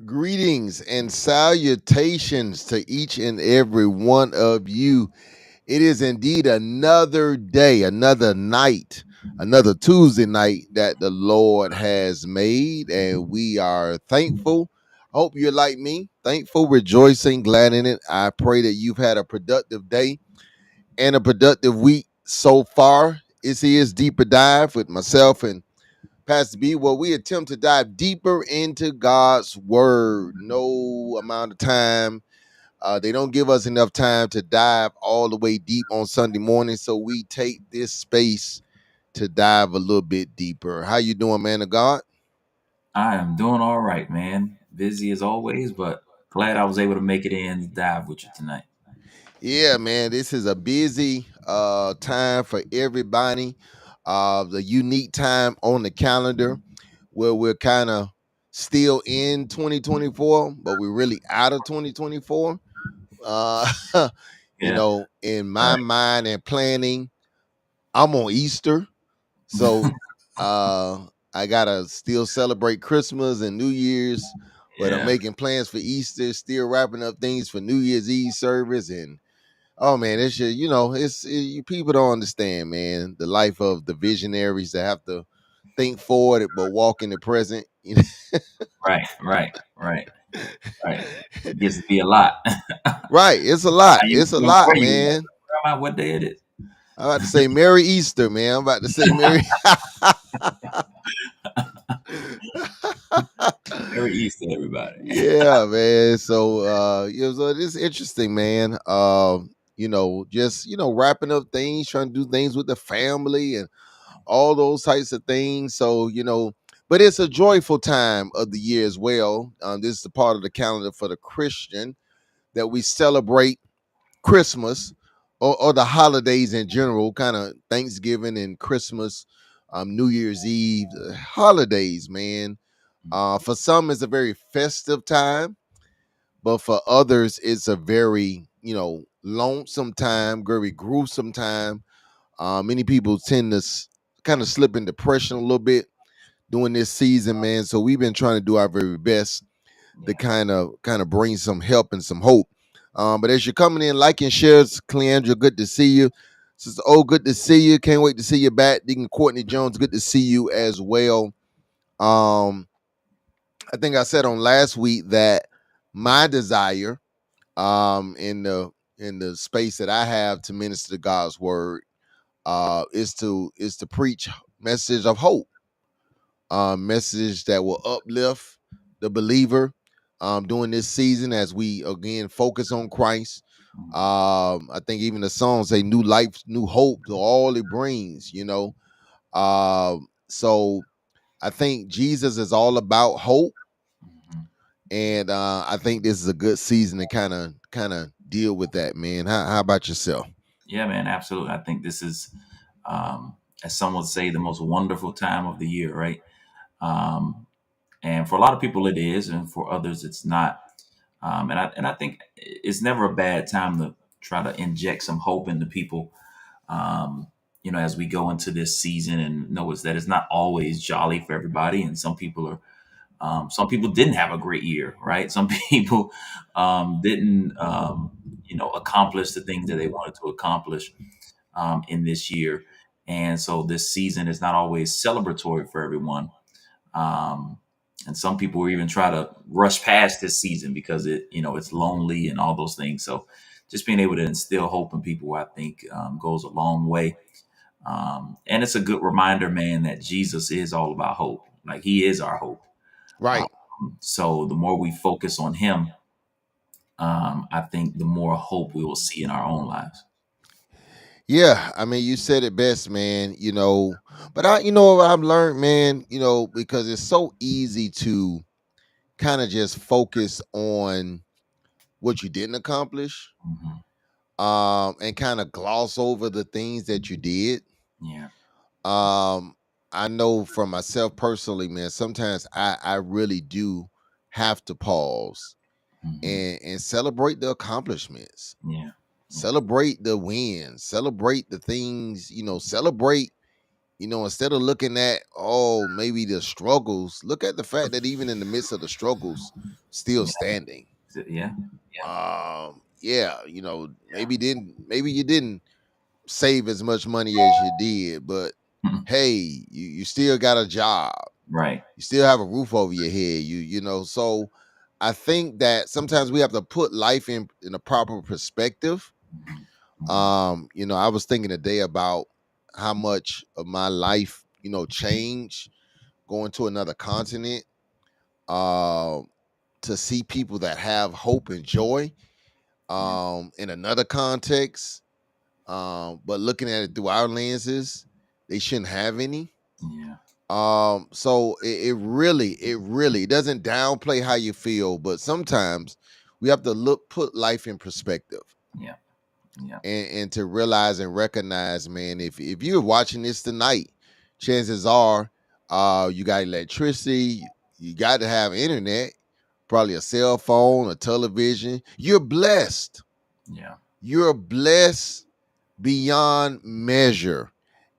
Greetings and salutations to each and every one of you. It is indeed another day, another night, another Tuesday night that the Lord has made, and we are thankful. I hope you're like me, thankful, rejoicing, glad in it. I pray that you've had a productive day and a productive week so far. This is Deeper Dive with myself and Pastor B, where we attempt to dive deeper into God's word. No amount of time. They don't give us enough time to dive all the way deep on Sunday morning, so we take this space to dive a little bit deeper. How you doing, man of God? I am doing all right, man. Busy as always, but glad I was able to make it in to dive with you tonight. Yeah, man, this is a busy time for everybody. The unique time on the calendar where we're kind of still in 2024, but we're really out of 2024. Uh, Yeah, in my right. mind and planning, I'm on Easter. So uh I gotta still celebrate Christmas and New Year's, but I'm Yeah, making plans for Easter, still wrapping up things for New Year's Eve service. And oh man, it's just, you people don't understand, man, the life of the visionaries that have to think forward but walk in the present. right. It gets to be a lot. Right, it's a lot. I It's a even lot, pray you man. about what day it is. I'm about to say Merry Easter, man. I'm about to say Merry. Merry Easter, everybody. Yeah, man. So it's interesting, man. Just wrapping up things, trying to do things with the family and all those types of things. So, but it's a joyful time of the year as well. This is the part of the calendar for the Christian that we celebrate Christmas or the holidays in general, kind of Thanksgiving and Christmas, New Year's Eve, holidays, man. For some, it's a very festive time, but for others, it's a very, lonesome time, very gruesome time. Many people tend to kind of slip in depression a little bit during this season, man. So we've been trying to do our very best to Yeah, kind of bring some help and some hope. But as you're coming in, like and shares, Cleandra, good to see you. Sister O, good to see you. Can't wait to see you back. Deacon Courtney Jones, good to see you as well. Um, I think I said on last week that my desire in the space that I have to minister God's word is to preach message of hope, message that will uplift the believer during this season as we again focus on Christ. I think even the songs say new life, new hope to all it brings, So I think Jesus is all about hope, and I think this is a good season to kind of deal with that, man. How about yourself? yeah, man. Absolutely. I think this is, as some would say, the most wonderful time of the year, right? Um, and for a lot of people, it is, and for others, it's not. And I think it's never a bad time to try to inject some hope into people. Um, as we go into this season, and know is that it's not always jolly for everybody, and some people didn't have a great year, right? Some people didn't, accomplish the things that they wanted to accomplish in this year. And so this season is not always celebratory for everyone. Um, and some people even try to rush past this season because it's lonely and all those things. So just being able to instill hope in people, I think, goes a long way. And it's a good reminder, man, that Jesus is all about hope. Like he is our hope. Right. So the more we focus on him, I think the more hope we will see in our own lives. Yeah, I mean, you said it best, man. But what I've learned, man. Because it's so easy to kind of just focus on what you didn't accomplish, Hmm. and kind of gloss over the things that you did. Yeah. Um, I know for myself personally, man. Sometimes I really do have to pause Hmm. and celebrate the accomplishments, Yeah. Yeah. celebrate the wins, celebrate the things. Celebrate. Instead of looking at, maybe the struggles, look at the fact that even in the midst of the struggles, still Yeah. standing. Yeah. Yeah, Yeah. maybe you didn't save as much money as you did, but hey, you still got a job. Right. You still have a roof over your head. So I think that sometimes we have to put life in a proper perspective. Hmm. Hmm. I was thinking today about how much of my life, changed going to another continent, um, to see people that have hope and joy, Yeah. in another context, but looking at it through our lenses, they shouldn't have any. Yeah. So it really doesn't downplay how you feel, but sometimes we have to put life in perspective, Yeah. Yeah. and to realize and recognize, man, if you're watching this tonight, chances are, you got electricity, you got to have internet, probably a cell phone, a television. You're blessed. Yeah. You're blessed beyond measure.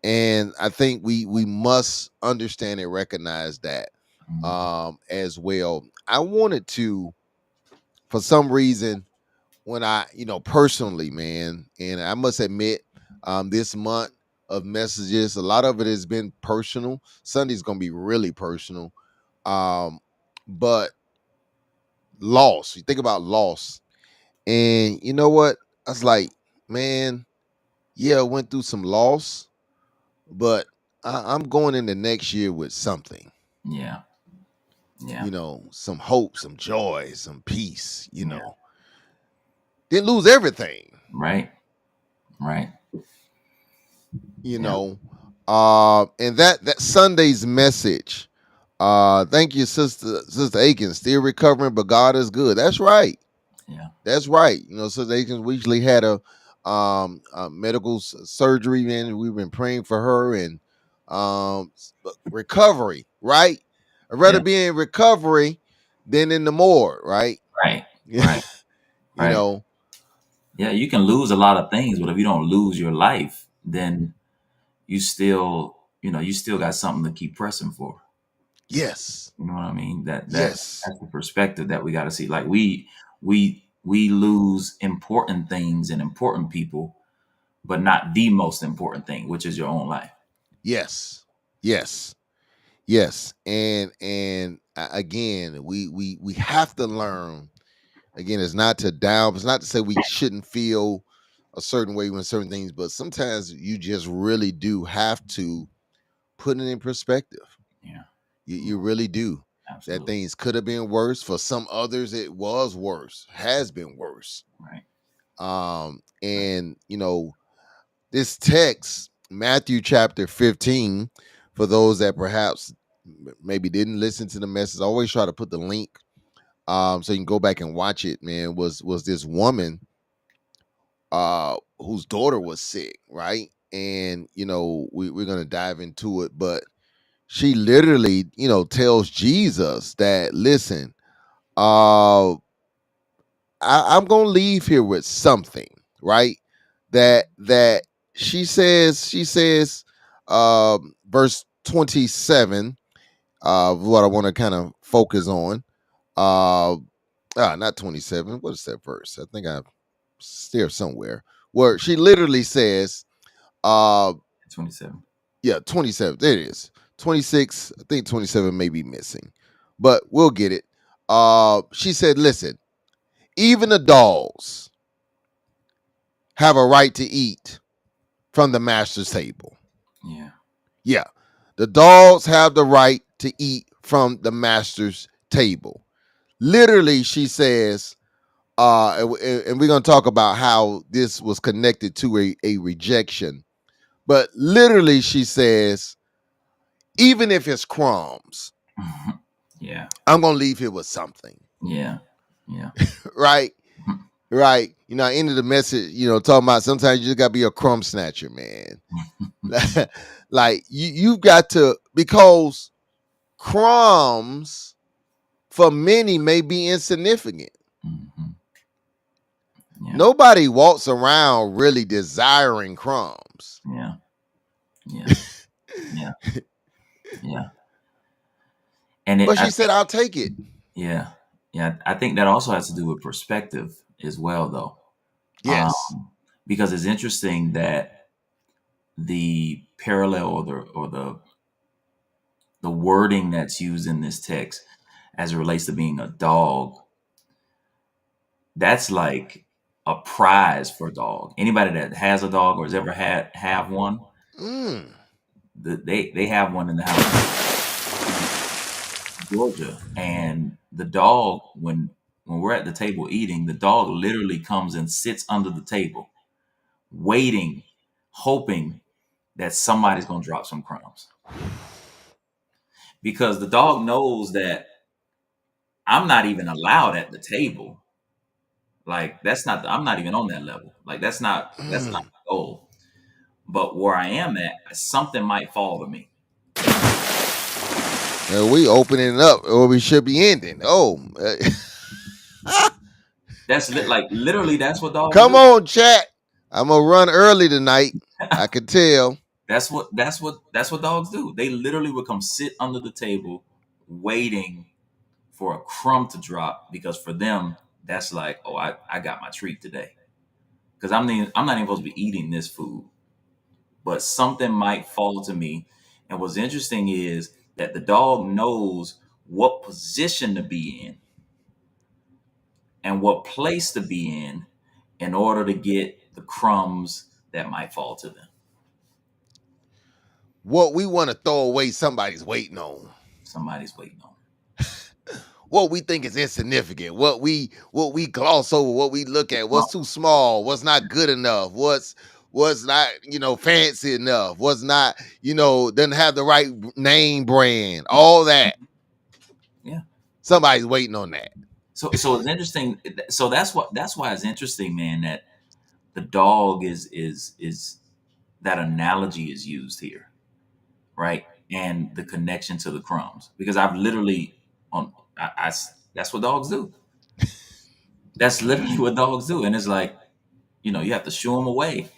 And I think we must understand and recognize that, Hmm. as well. I wanted to, for some reason, when personally, man, and I must admit, this month of messages, a lot of it has been personal. Sunday's gonna be really personal. But loss, you think about loss, and you know what? I was like, man, yeah, I went through some loss, but I'm going into next year with something, Yeah. Yeah. some hope, some joy, some peace. Yeah. Didn't lose everything, Right. Right. you Yeah. know. And that Sunday's message. Thank you, Sister Aiken. Still recovering, but God is good. That's right. Yeah. That's right. Sister Aiken recently had a medical surgery, man. We've been praying for her and, recovery. Right. I'd rather Yeah. be in recovery than in the morgue. Right. Right. Yeah. Right. you Right. know. Yeah. You can lose a lot of things, but if you don't lose your life, then you still got something to keep pressing for. Yes. You know what I mean? That's Yes. that's the perspective that we got to see. Like we lose important things and important people, but not the most important thing, which is your own life. Yes. Yes. Yes. And again, we have to learn. Again, it's not to down. It's not to say we shouldn't feel a certain way when certain things, but sometimes you just really do have to put it in perspective. Yeah. You really do. That Absolutely. things could have been worse. For some others, it was worse. Has been worse. Right. Right. And this text, Matthew chapter 15, for those that perhaps maybe didn't listen to the message, I always try to put the link, so you can go back and watch it, man. Was this woman, whose daughter was sick, right? And we're gonna dive into it, but she literally, tells Jesus that, listen, uh I'm gonna leave here with something, right? That she says, verse 27, what I want to kind of focus on. Uh not 27. What is that verse? I think I there somewhere where she literally says, uh, 27. yeah, 27. There it is. 26. I think 27 may be missing, but we'll get it. She said, listen, even the dogs have a right to eat from the master's table. Yeah. Yeah. The dogs have the right to eat from the master's table. Literally, she says, and we're going to talk about how this was connected to a rejection. But literally, she says, even if it's crumbs, Yeah. I'm going to leave here with something. Yeah. Yeah. Right? Right. You know, I ended the message, talking about sometimes you just got to be a crumb snatcher, man. Like, you've got to, because crumbs for many may be insignificant. Mhm. Yeah. Nobody walks around really desiring crumbs. Yeah. Yeah. Yeah. Yeah. And But she said, I'll take it. yeah. Yeah. I think that also has to do with perspective as well, though. Yes. Because it's interesting that the parallel or the wording that's used in this text as it relates to being a dog, that's like a prize for a dog. Anybody that has a dog or has ever have one, Mm. they have one in the house in Georgia, and the dog when we're at the table eating, the dog literally comes and sits under the table, waiting, hoping that somebody's gonna drop some crumbs because the dog knows that I'm not even allowed at the table. Like that's not I'm not even on that level. Like that's not Mm. the goal. But where I am at, something might fall to me. We opening it up, or we should be ending. Oh, That's like literally that's what dogs come do. on, chat. I'm gonna run early tonight. I could tell. That's what dogs do. They literally will come sit under the table waiting for a crumb to drop because for them that's like, oh, I got my treat today. Because I'm not even supposed to be eating this food. But something might fall to me. And what's interesting is that the dog knows what position to be in and what place to be in order to get the crumbs that might fall to them. What we want to throw away, somebody's waiting on. Somebody's waiting on. What we think is insignificant, what we gloss over, what we look at, Well, what's too small, what's not good enough, what's not fancy enough, what's not doesn't have the right name brand, all that. yeah. Somebody's waiting on that. So it's interesting. So that's why it's interesting, man, that the dog is that analogy is used here, right? And the connection to the crumbs because I've literally on that's what dogs do. That's literally what dogs do, and it's like you have to shoo them away,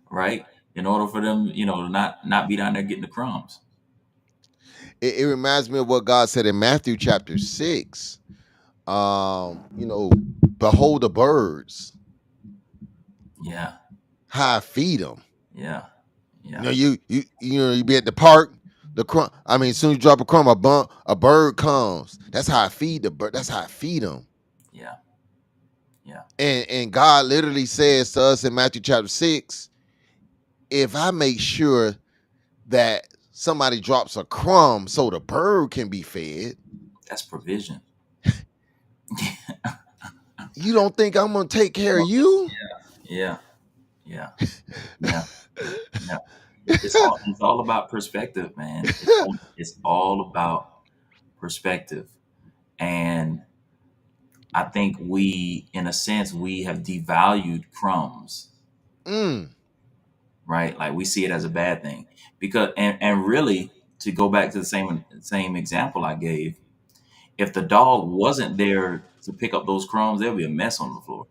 right? In order for them, to not be down there getting the crumbs. It reminds me of what God said in Matthew chapter 6. Behold the birds, Yeah, how I feed them. yeah, yeah, You be at the park, the crumb. I mean, as soon as you drop a crumb, a bird comes. That's how I feed the bird. That's how I feed them. yeah, yeah. And God literally says to us in Matthew chapter 6, if I make sure that somebody drops a crumb so the bird can be fed, That's provision. you don't think I'm gonna take care of you? Yeah, yeah, yeah, yeah. It's all about perspective, man. It's all about perspective, and I think in a sense, we have devalued crumbs, Mm. right? Like we see it as a bad thing because, and really, to go back to the same example I gave, if the dog wasn't there to pick up those crumbs, there'd be a mess on the floor,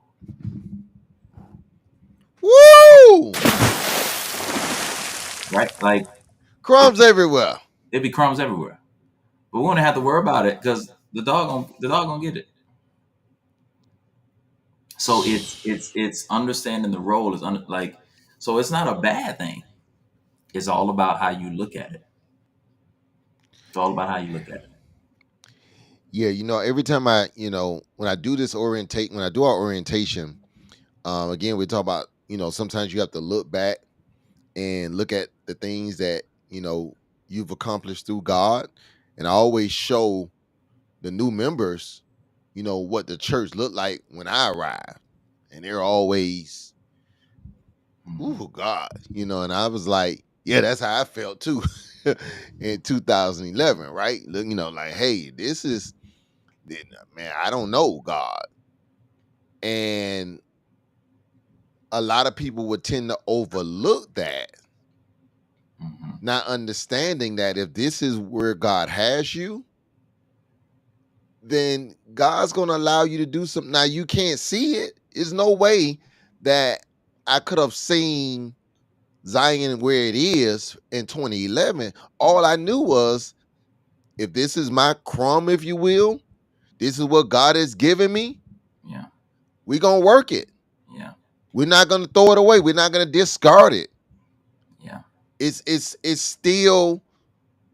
Woo! right? Like Crumbs everywhere. there'd be crumbs everywhere, but we wouldn't have to worry about it because the dog gonna get it. So it's understanding the role is like, so it's not a bad thing. It's all about how you look at it. It's all about how you look at it. Yeah, every time when I do this orientate, when I do our orientation, again, we talk about, sometimes you have to look back and look at the things that, you've accomplished through God. And I always show the new members, what the church looked like when I arrived. And they're always, Hmm. ooh, God, and I was like, yeah, that's how I felt too in 2011, right? Look, like, hey, this is, man, I don't know God. And a lot of people would tend to overlook that, Hmm. not understanding that if this is where God has you, then God's going to allow you to do something. Now, you can't see it. There's no way that I could have seen Zion where it is in 2011. All I knew was, if this is my crumb, if you will, this is what God has given me, Yeah. we're going to work it. Yeah. We're not going to throw it away. We're not going to discard it. Yeah. It's still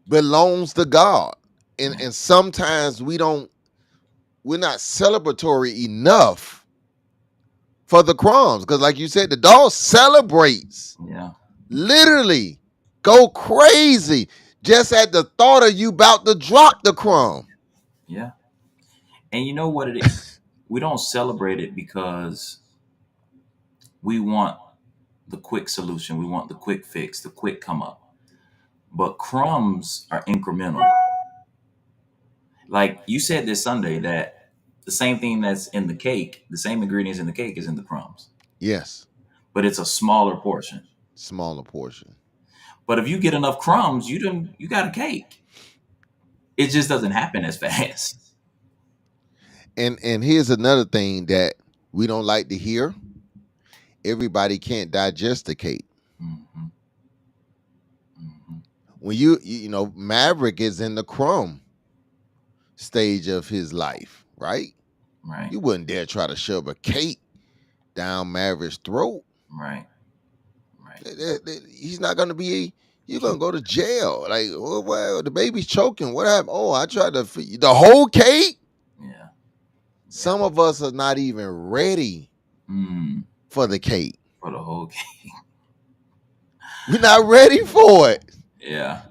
belongs to God. And Yeah. and sometimes we're not celebratory enough for the crumbs. Because like you said, the dog celebrates. Yeah. Literally go crazy just at the thought of you about to drop the crumb. Yeah. And you know what it is? We don't celebrate it because we want the quick solution. We want the quick fix, the quick come up. But crumbs are incremental. Like you said this Sunday that the same thing that's in the cake, the same ingredients in the cake is in the crumbs, Yes, but it's a smaller portion. smaller portion. But if you get enough crumbs, you got a cake. It just doesn't happen as fast. And here's another thing that we don't like to hear. Everybody can't digest the cake. Hmm. Hmm. When Maverick is in the crumb stage of his life, right? Right. You wouldn't dare try to shove a cake down Maverick's throat. Right. Right. He's not going to be. You're going to go to jail. Like, well, the baby's choking. What happened? Oh, I tried to feed you the whole cake. Yeah. Yeah. Some of us are not even ready Mm. for the cake. For the whole cake. We're not ready for it. Yeah.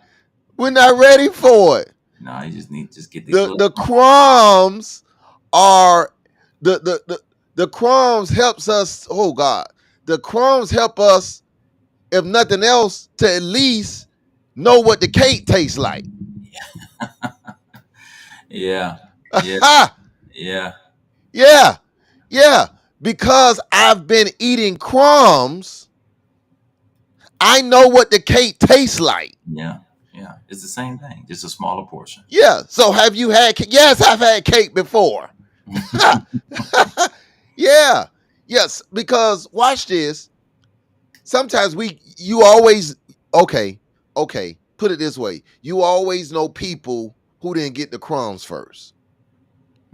We're not ready for it. No, you just need to just get these The little the crumbs. crumbs are the crumbs helps us. Oh God, the crumbs help us, if nothing else, to at least know what the cake tastes like. Yeah. Yeah. Yeah. Yeah, yeah. Because I've been eating crumbs, I know what the cake tastes like. Yeah. Yeah. It's the same thing, just a smaller portion. Yeah. So have you had cake? Yes, I've had cake before. Yeah. Yes. Because watch this. Sometimes you always, okay, okay. Put it this way. You always know people who didn't get the crumbs first.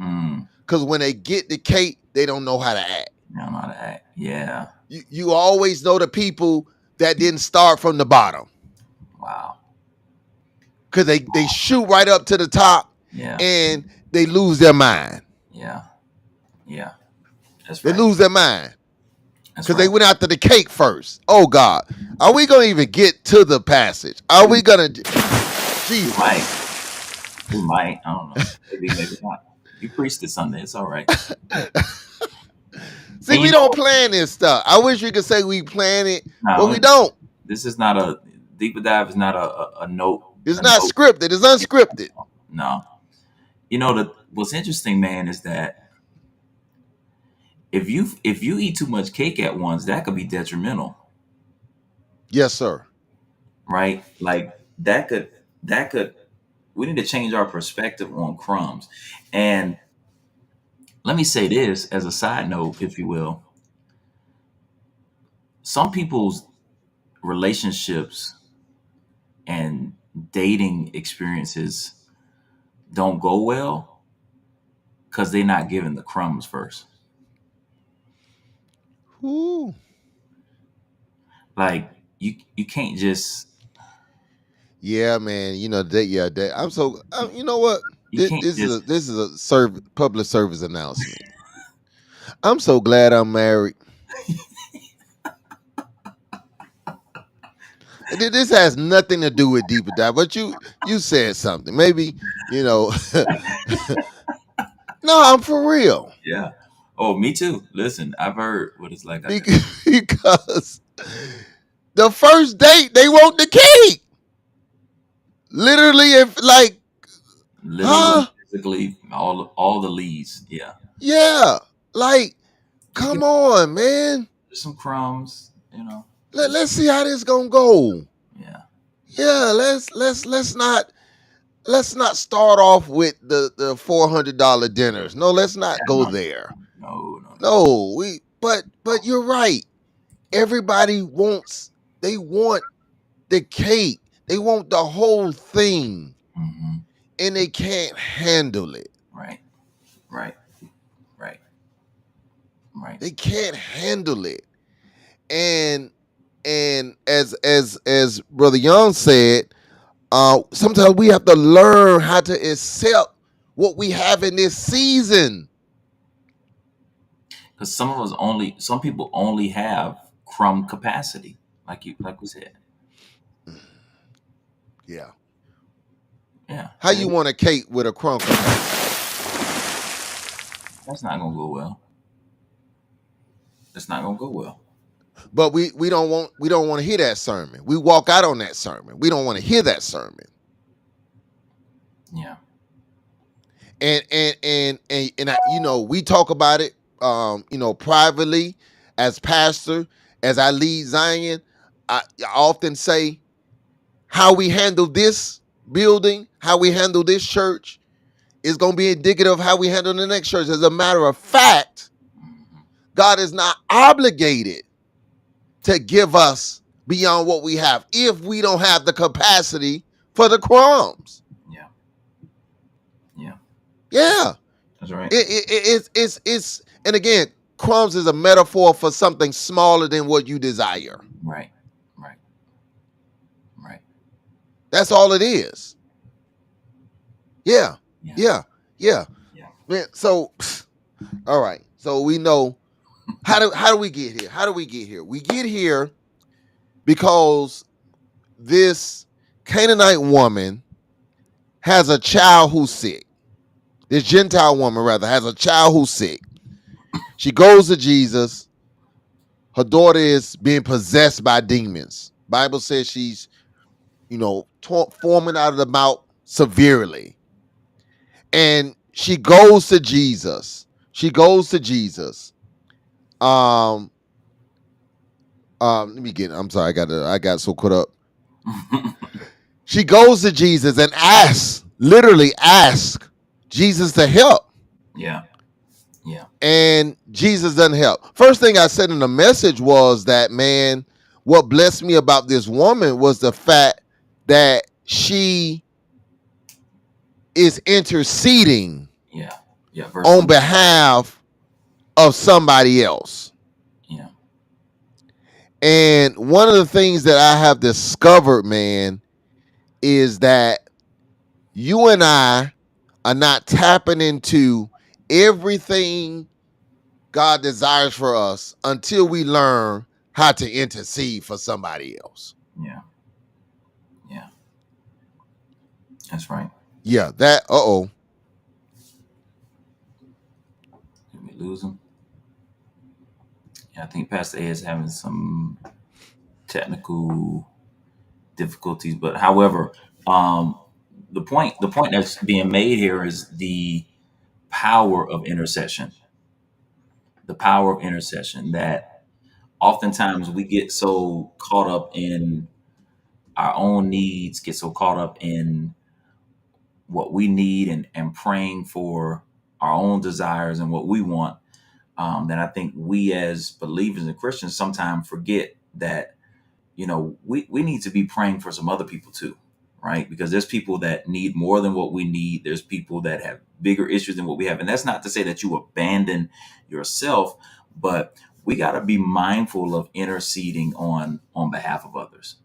Mm. Because when they get the cake, they don't know how to act. I don't know how to act. Yeah. You always know the people that didn't start from the bottom. Wow. Because they shoot right up to the top Yeah. and they lose their mind. Yeah. Yeah. That's They right. lose their mind. That's Because right. they went after the cake first. Oh God. Are we gonna even get to the passage? Are we gonna We Jesus? might. We might. I don't know. Maybe, maybe not. You preached it Sunday. It's all right. See, And you we know, don't plan this stuff. I wish we could say we plan it, but no, we don't. this is not a deeper dive. Is not a note. It's A not note. scripted, it's unscripted. No. You know what's interesting, man, is that if you eat too much cake at once, that could be detrimental, Yes, sir. right? Like that could. We need to change our perspective on crumbs. And let me say this as a side note, if you will. Some people's relationships and dating experiences don't go well because they're not given the crumbs first. Ooh. Like you can't just Yeah, man. You know that. Yeah, that. I'm so. You know what? you This, can't this is a just this is a public service announcement. I'm so glad I'm married. This has nothing to do with deeper dive, but you said something. Maybe you know. No, I'm for real. yeah. Oh, me too. Listen, I've heard what it's like out there. Because the first date they want the cake. Literally, if like, Literally, huh? physically, all the leads. Yeah. Yeah, like, Just come give on, man. some crumbs, Let, Just let's see how this gonna go. yeah. Yeah, let's not start off with the $400 dinners. No, let's not Yeah, go no, there. no. No, but you're right. Everybody they want the cake. They want the whole thing, Hmm. and they can't handle it. Right, right, right, right. They can't handle it. And as Brother Young said, sometimes we have to learn how to accept what we have in this season. Because some people only have crumb capacity, like we said. Yeah. Yeah, How you want a cake with a crumb capacity? that's not gonna go well. That's not gonna go well. But we don't want to hear that sermon. We walk out on that sermon. We don't want to hear that sermon. Yeah, And we talk about it privately as pastor, as I lead Zion. I often say how we handle this building, how we handle this church is going to be indicative of how we handle the next church. As a matter of fact, hmm, God is not obligated to give us beyond what we have if we don't have the capacity for the crumbs. yeah, yeah. Yeah. That's right. It's and again, crumbs is a metaphor for something smaller than what you desire. Right, right, right. That's all it is. Yeah. Yeah, Yeah. Yeah. yeah. Man, so all right. So we know how do we get here? How do we get here? We get here because this Canaanite woman has a child who's sick. This Gentile woman, rather, has a child who's sick. She goes to Jesus. Her daughter is being possessed by demons. Bible says she's, foaming out of the mouth severely. And she goes to Jesus. She goes to Jesus. Um, let me get. I'm sorry. I got so caught up. She goes to Jesus and literally asks Jesus to help. Yeah, yeah, And Jesus doesn't help. First thing I said in the message was that, man, what blessed me about this woman was the fact that she is interceding yeah, yeah. Verse on 20. behalf of somebody else. Yeah, And one of the things that I have discovered, man, is that you and I are not tapping into everything God desires for us until we learn how to intercede for somebody else. yeah, yeah. That's right. Yeah, that Did we lose him? Yeah, I think Pastor A is having some technical difficulties, but however, um, the point that's being made here is the power of intercession. The power of intercession that oftentimes we get so caught up in our own needs, get so caught up in what we need and praying for our own desires and what we want, that I think we as believers and Christians sometimes forget that we need to be praying for some other people too, right? Because there's people that need more than what we need. There's people that have bigger issues than what we have. And that's not to say that you abandon yourself, but we got to be mindful of interceding on behalf of others,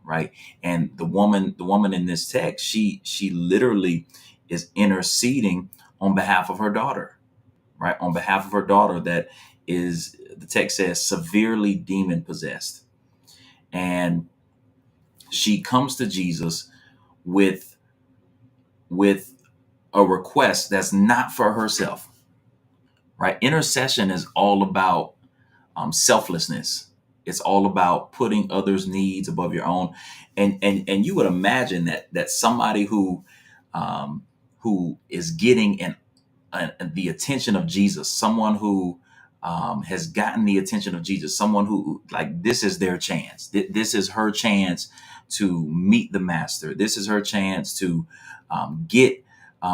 right? And the woman in this text, she literally is interceding on behalf of her daughter, right? On behalf of her daughter that is, the text says, severely demon possessed. And she comes to Jesus with with a request that's not for herself, right? Intercession is all about selflessness. It's all about putting others' needs above your own, and you would imagine that somebody who is getting the attention of Jesus, someone who has gotten the attention of Jesus, someone who, like, this is their chance. This is her chance to meet the Master. This is her chance to get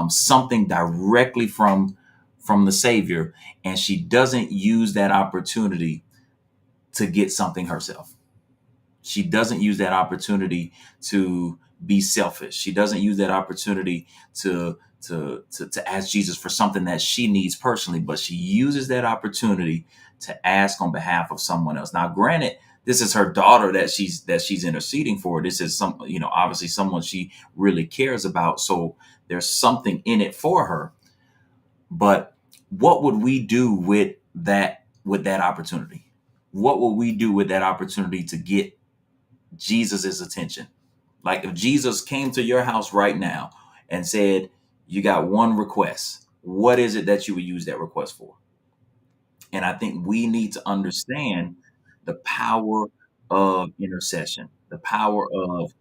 something directly from the Savior, and she doesn't use that opportunity to get something herself. She doesn't use that opportunity to be selfish. She doesn't use that opportunity to ask Jesus for something that she needs personally, but she uses that opportunity to ask on behalf of someone else. Now, granted, this is her daughter that she's interceding for. This is obviously someone she really cares about. So there's something in it for her. But what would we do with that opportunity? What would we do with that opportunity to get Jesus's attention? Like, if Jesus came to your house right now and said, "You got one request," what is it that you would use that request for? And I think we need to understand the power of intercession, the power of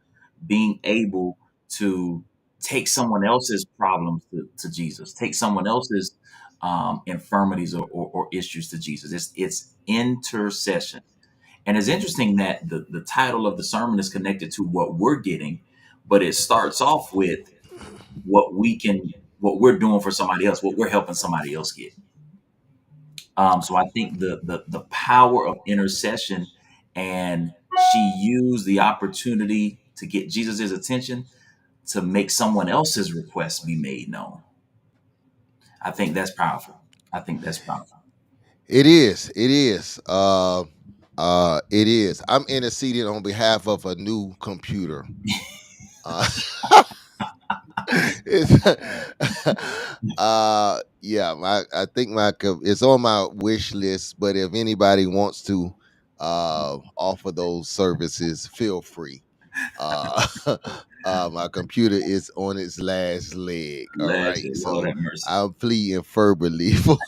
being able to take someone else's problems to Jesus, take someone else's infirmities or issues to Jesus. It's intercession. And it's interesting that the title of the sermon is connected to what we're getting, but it starts off with what we're doing for somebody else, what we're helping somebody else get. So I think the power of intercession, and she used the opportunity to get Jesus' attention to make someone else's request be made known. I think that's powerful. I think that's powerful. It is. It is. It is. I'm interceding on behalf of a new computer. Uh, it's, yeah, I think it's on my wish list. But if anybody wants to offer those services, feel free. Uh, my computer is on its last leg. All right, Legend, Lord so have mercy. I'm pleading fervently for.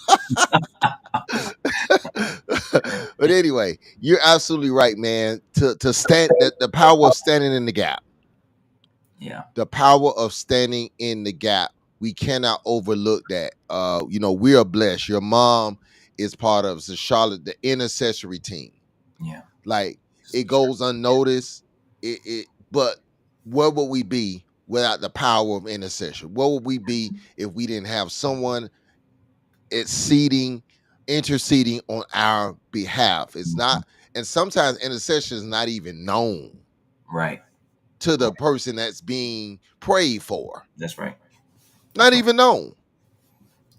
But anyway, you're absolutely right, man. To stand, the power of standing in the gap, Yeah, the power of standing in the gap. We cannot overlook that. We are blessed. Your mom is part of the Charlotte, the intercessory team. yeah, Like, it goes unnoticed. But where would we be without the power of intercession? Where would we be if we didn't have someone exceeding, interceding on our behalf? It's mhm, not, and sometimes intercession is not even known right. to the person that's being prayed for. That's right. That's Not right. even known.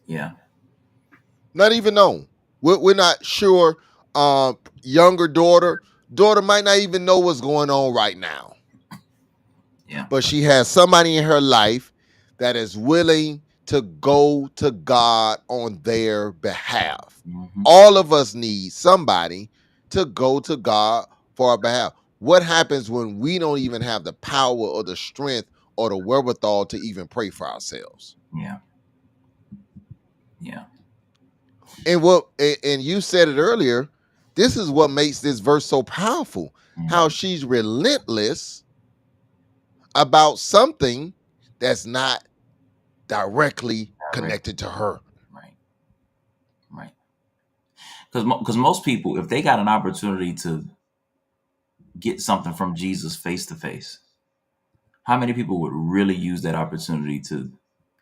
Yeah, Not even known. We're not sure. Younger daughter might not even know what's going on right now, yeah, but she has somebody in her life that is willing to go to God on their behalf. hmm, All of us need somebody to go to God for our behalf. What happens when we don't even have the power or the strength or the wherewithal to even pray for ourselves? yeah, yeah, And you said it earlier, this is what makes this verse so powerful. How hmm, she's relentless about something that's not directly direct. connected to her. Right, right. Because most people, if they got an opportunity to get something from Jesus face to face, how many people would really use that opportunity to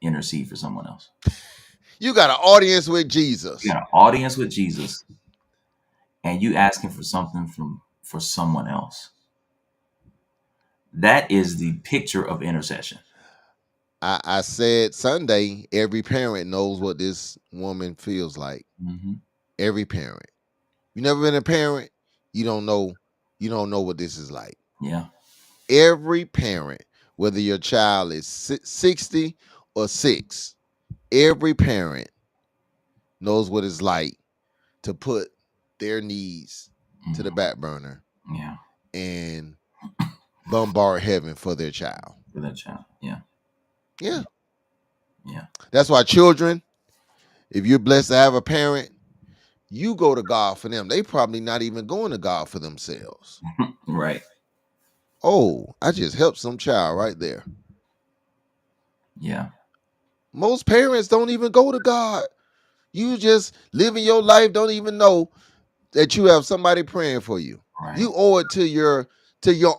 intercede for someone else? You got an audience with You Jesus. got an audience with Jesus, and you asking for something for someone else. That is the picture of intercession. I said Sunday, every parent knows what this woman feels like. Hmm. Every parent. You never been a parent, you don't know. You don't know what this is like. Yeah. Every parent, whether your child is 60 or 6, every parent knows what it's like to put their needs to the Mhm. back burner Yeah. and bombard heaven for their child. For that child. Yeah. Yeah. Yeah. That's why children, if you're blessed to have a parent, you go to God for them. They probably not even going to God for themselves. Right. Oh, I just helped some child right there. Yeah. Most parents don't even go to God. You just living your life, don't even know that you have somebody praying for you. Right. You owe it to your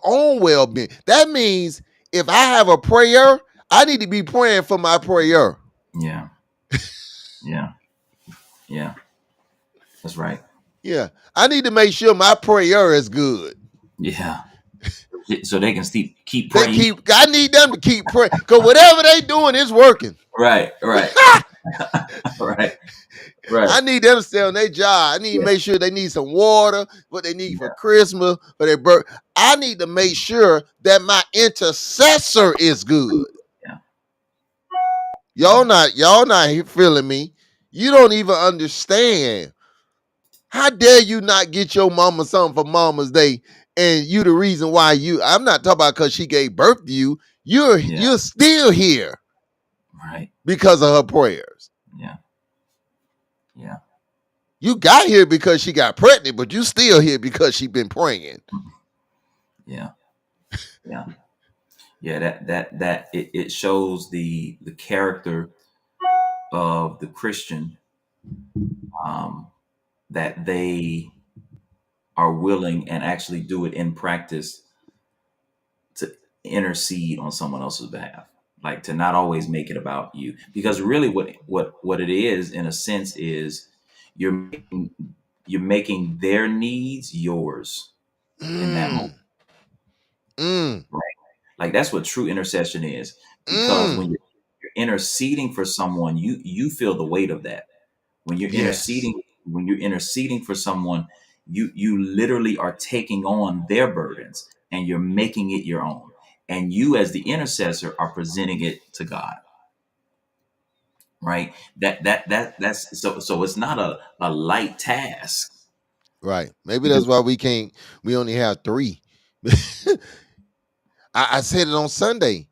own well-being. That means if I have a prayer, I need to be praying for my prayer. Yeah. Yeah. Yeah. That's right. Yeah. I need to make sure my prayer is good. Yeah. So they can keep They praying. keep I need them to keep praying. Because whatever they doing is working. Right. Right. Right. Right. I need them to stay on their job. I need to Yeah. make sure they need some water, what they need for Yeah. Christmas, for their birth. I need to make sure that my intercessor is good. Yeah. Y'all not feeling me. You don't even understand. How dare you not get your mama something for Mama's Day, and you the reason why I'm not talking about because she gave birth to you. Yeah. You're still here Right. because of her prayers. Yeah. Yeah. You got here because she got pregnant, but you still here because she been praying. Yeah. Yeah. Yeah. That it shows the character of the Christian, um, that they are willing and actually do it in practice to intercede on someone else's behalf, like to not always make it about you, because really what it is in a sense is you're making, you're making their needs yours in that moment, Mm, mm, right? Like that's what true intercession is, because mm. when you're interceding for someone, you feel the weight of that. When you're Yes. interceding, when you're interceding for someone, you literally are taking on their burdens and you're making it your own, and you as the intercessor are presenting it to God, right? That's so it's not a light task. Right. Maybe Because that's why we only have 3. I said it on Sunday.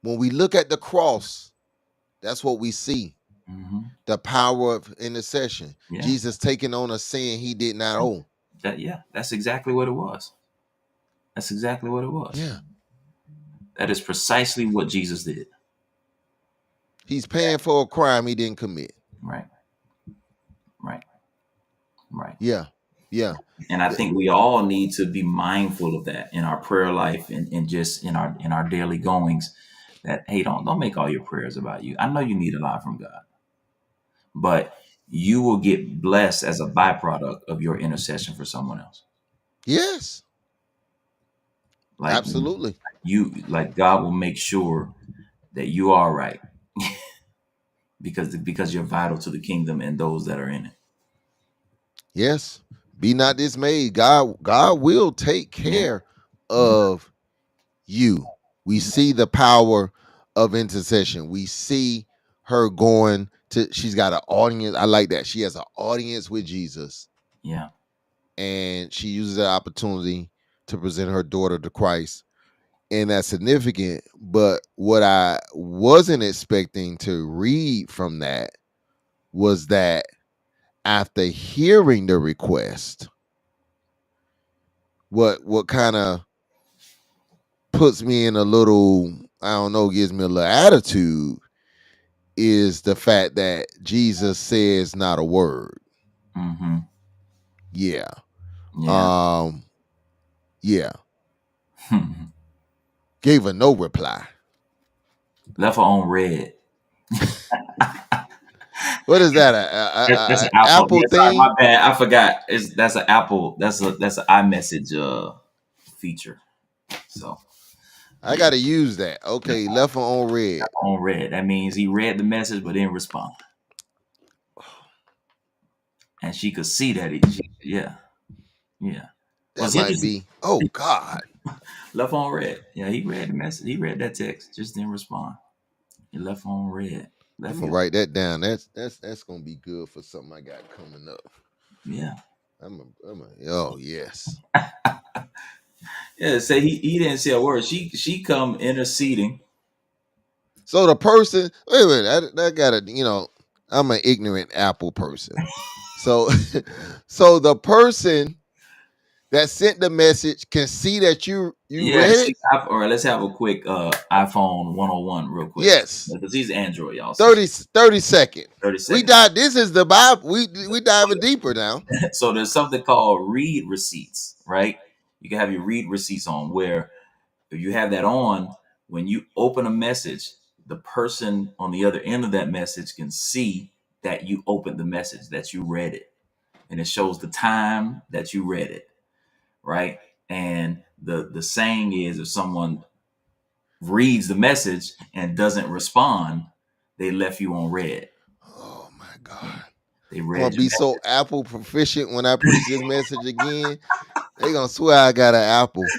When we look at the cross, that's what we see. Mhm. The power of intercession. Yeah, Jesus taking on a sin he did not owe. yeah, that's exactly what it was. That's exactly what it was. Yeah. That is precisely what Jesus did. He's paying for a crime he didn't commit. Right, right, right. Yeah. Yeah. And I think we all need to be mindful of that in our prayer life, and just in our daily goings. That, hey, don't make all your prayers about you. I know you need a lot from God, but you will get blessed as a byproduct of your intercession for someone else. Yes. Like Absolutely. like God will make sure that you are right, because you're vital to the kingdom and those that are in it. Yes. Be not dismayed. God will take Yeah, care yeah, of you. We yeah, see the power of intercession. We see her going to she's got an audience. I like that. She has an audience with Jesus, yeah, and she uses that opportunity to present her daughter to Christ. And that's significant. But what I wasn't expecting to read from that was that after hearing the request, what kind of puts me in a little, I don't know, gives me a little attitude is the fact that Jesus says not a word. hmm, Yeah. yeah. Um, yeah. Gave her no reply. Left her on red. What is that? That's an A Apple. Apple Yeah, sorry, my thing? bad. I forgot. That's an Apple. That's an iMessage feature. So I yeah, gotta use that. left Okay, left her on red. on red. That means he read the message but didn't respond, and she could see that. Yeah. Yeah. That What's might interesting? be. Oh God. Left on red. Yeah, he read the message. He read that text, just didn't respond. He left on red. I'm Left gonna you. write that down. That's gonna be good for something I got coming up. Yeah. Oh yes. Yeah. Say he didn't say a word. She come interceding. So the person, wait a minute, that gotta, I'm an ignorant Apple person. So, so the person that sent the message can see that you Yeah. read it. All right. Let's have a quick iPhone 101 real quick Yes, because he's Android, y'all. So 30 second. 30 We seconds. dive. This is the Bible. We diving deeper now. So there's something called read receipts, right? You can have your read receipts on where if you have that on, when you open a message, the person on the other end of that message can see that you opened the message, that you read it. And it shows the time that you read it, right? And the saying is if someone reads the message and doesn't respond, they left you on red. Oh my Yeah. God. They I'm gonna read your be so Apple proficient when I preach this message again. They gonna swear I got an Apple.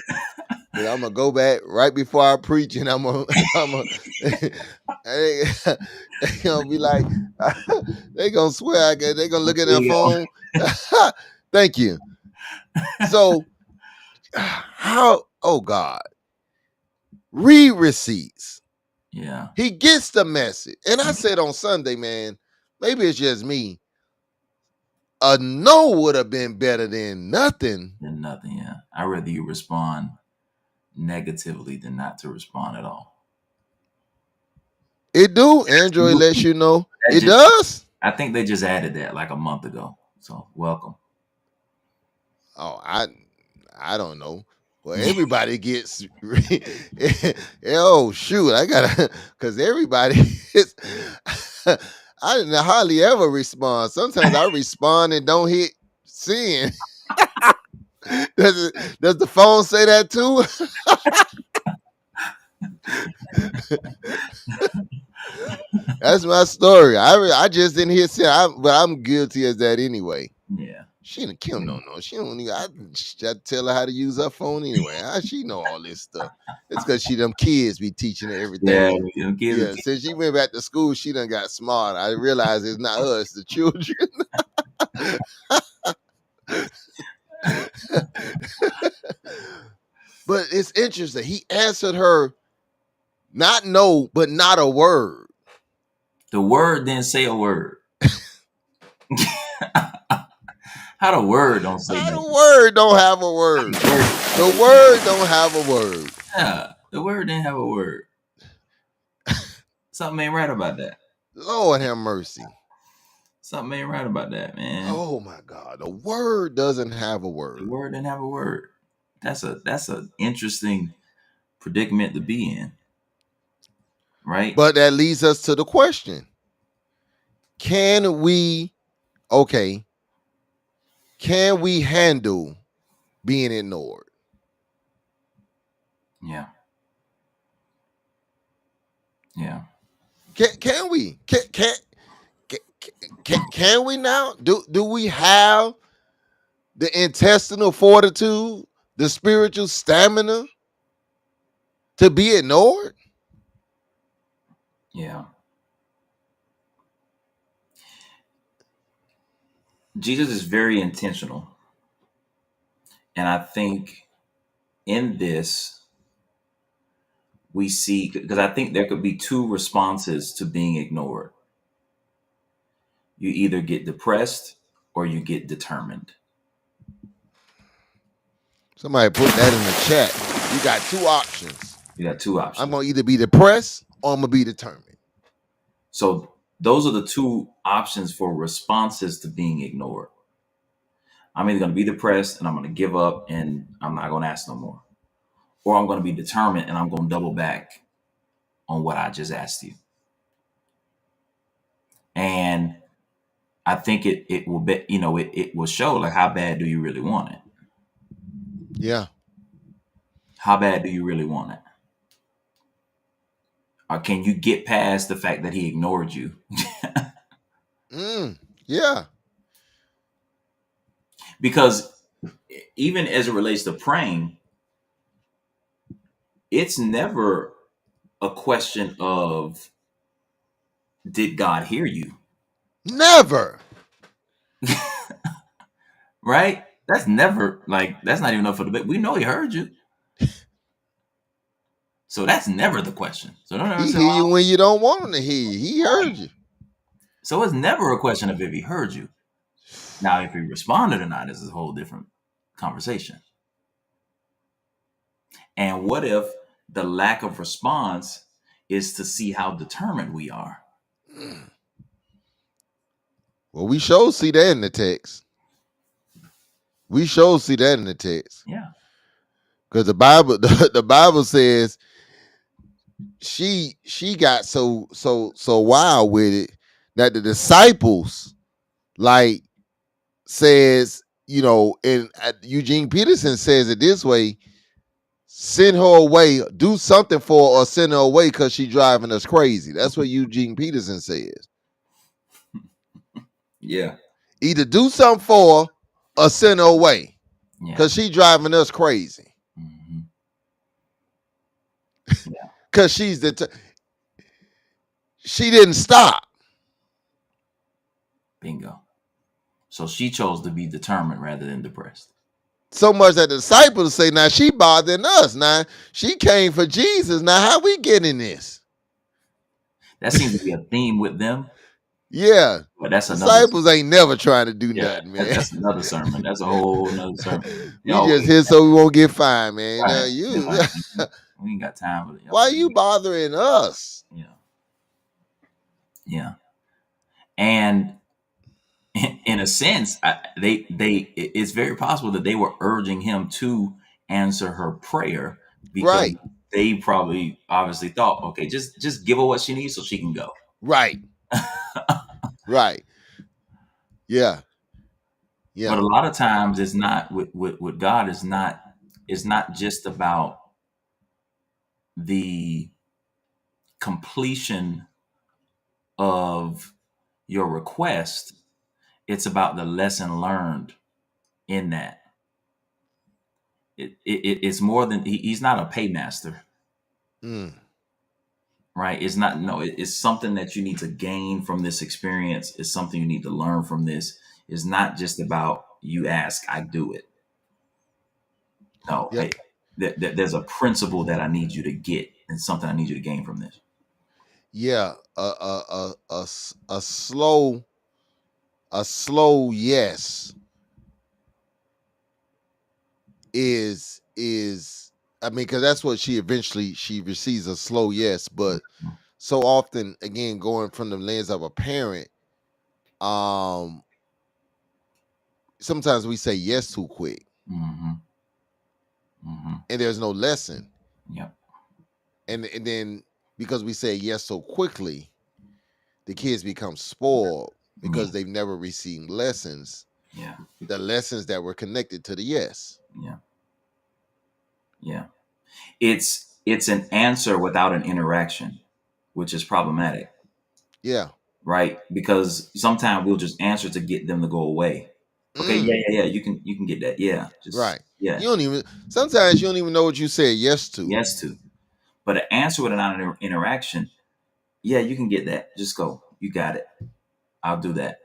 Cause I'm gonna go back right before I preach, and they, they gonna be like, they gonna swear I got. They gonna look at their message. phone. Thank you. So how? Oh God, read receipts. Yeah. He gets the message, and I said on Sunday, man, maybe it's just me. A no would have been better than nothing. Then nothing. Yeah. I'd rather you respond negatively than not to respond at all. It do. Android lets you know. That It just, does. I think they just added that like a month ago. So welcome. Oh, I don't know. Well, everybody gets. Oh shoot, I gotta because everybody is. I didn't hardly ever respond. Sometimes I respond and don't hit send. Does the phone say that too? That's my story. I just didn't hit send, but I'm guilty as that anyway. Yeah. Kim don't know. She don't even. I tell her how to use her phone anyway. How she know all this stuff? It's because she them kids be teaching her Yeah. everything. Yeah, since she went back to school, she done got smart. I realize it's not her, it's the children. But it's interesting. He answered her not no, but not a word. The word didn't say a word. How the word don't say How nothing? the word don't have a word. The word don't have a word. Yeah, the word didn't have a word. Something ain't right about that. Lord have mercy. Something ain't right about that, man. Oh my God. The word doesn't have a The word. word didn't have a word. That's a interesting predicament to be in. Right? But that leads us to the question. Can we handle being ignored? Yeah. Yeah. Can we? Can we now? Do we have the intestinal fortitude, the spiritual stamina to be ignored? Yeah. Jesus is very intentional. And I think in this, we see, because I think there could be two responses to being ignored. You either get depressed or you get determined. Somebody put that in the chat. You got two options. You got two options. I'm gonna either be depressed or I'm gonna be determined. So those are the two options for responses to being ignored. I'm either going to be depressed and I'm going to give up and I'm not going to ask no more. Or I'm going to be determined and I'm going to double back on what I just asked you. And I think it will be, it will show like how bad do you really want it? Yeah. How bad do you really want it? Or can you get past the fact that he ignored you? Yeah. Because even as it relates to praying, it's never a question of did God hear you? Never. Right? That's never like that's not even up for debate. We know he heard you. So that's never the question. So don't ever He say, hear you well, when you don't want him to hear you. He heard you. so it's never a question of if he heard you. Now, if he responded or not is a whole different conversation. And what if the lack of response is to see how determined we are? Well, we sure see that in the text. We sure see that in the text. Yeah. Because the Bible, the Bible says she got so wild with it that the disciples like says, you know, and Eugene Peterson says it this way: send her away, do something for her, or send her away because she's driving us crazy. That's what Eugene Peterson says. Yeah. Either do something for her or send her away Yeah. because she's driving us crazy. Mhm. Because she didn't stop. Bingo. So she chose to be determined rather than depressed. So much that the disciples say, now she bothering us. Now she came for Jesus. Now how we getting this? That seems to be a theme with them, Yeah. but that's another. Disciples ain't never trying to do Yeah, nothing, man. that's another sermon. That's a whole another sermon. We Y'all, just here so we won't get fined, man. right. You We ain't got time for it. why are you bothering us? Yeah. Yeah. And in a sense, it's very possible that they were urging him to answer her prayer because Right. they probably obviously thought, okay, just give her what she needs so she can go. Right. Right. Yeah. But Yeah. a lot of times it's not with God is not it's not just about the completion of your request, it's about the lesson learned in that. It's more than he's not a paymaster, Mm. right? It's not no. It's something that you need to gain from this experience. It's something you need to learn from this. It's not just about you ask, I do it. No, Yeah. there's a principle that I need you to get, and something I need you to gain from this. Yeah. A slow yes is I mean, because that's what she receives, a slow yes. But so often, again, going from the lens of a parent, um, sometimes we say yes too quick, Mm-hmm. Mm-hmm. and there's no lesson, Yep. and then because we say yes so quickly, the kids become spoiled Yeah. because they've never received lessons, Yeah. the lessons that were connected to the yes. Yeah. Yeah. It's an answer without an interaction, which is problematic, Yeah. right? Because sometimes we'll just answer to get them to go away. Okay, yeah, Mm. yeah, yeah. You can get that. Yeah, just Right. yeah, You don't even sometimes you don't even know what you said yes to. yes to. But an answer without an interaction, yeah, you can get that. Just go. You got it. I'll do that.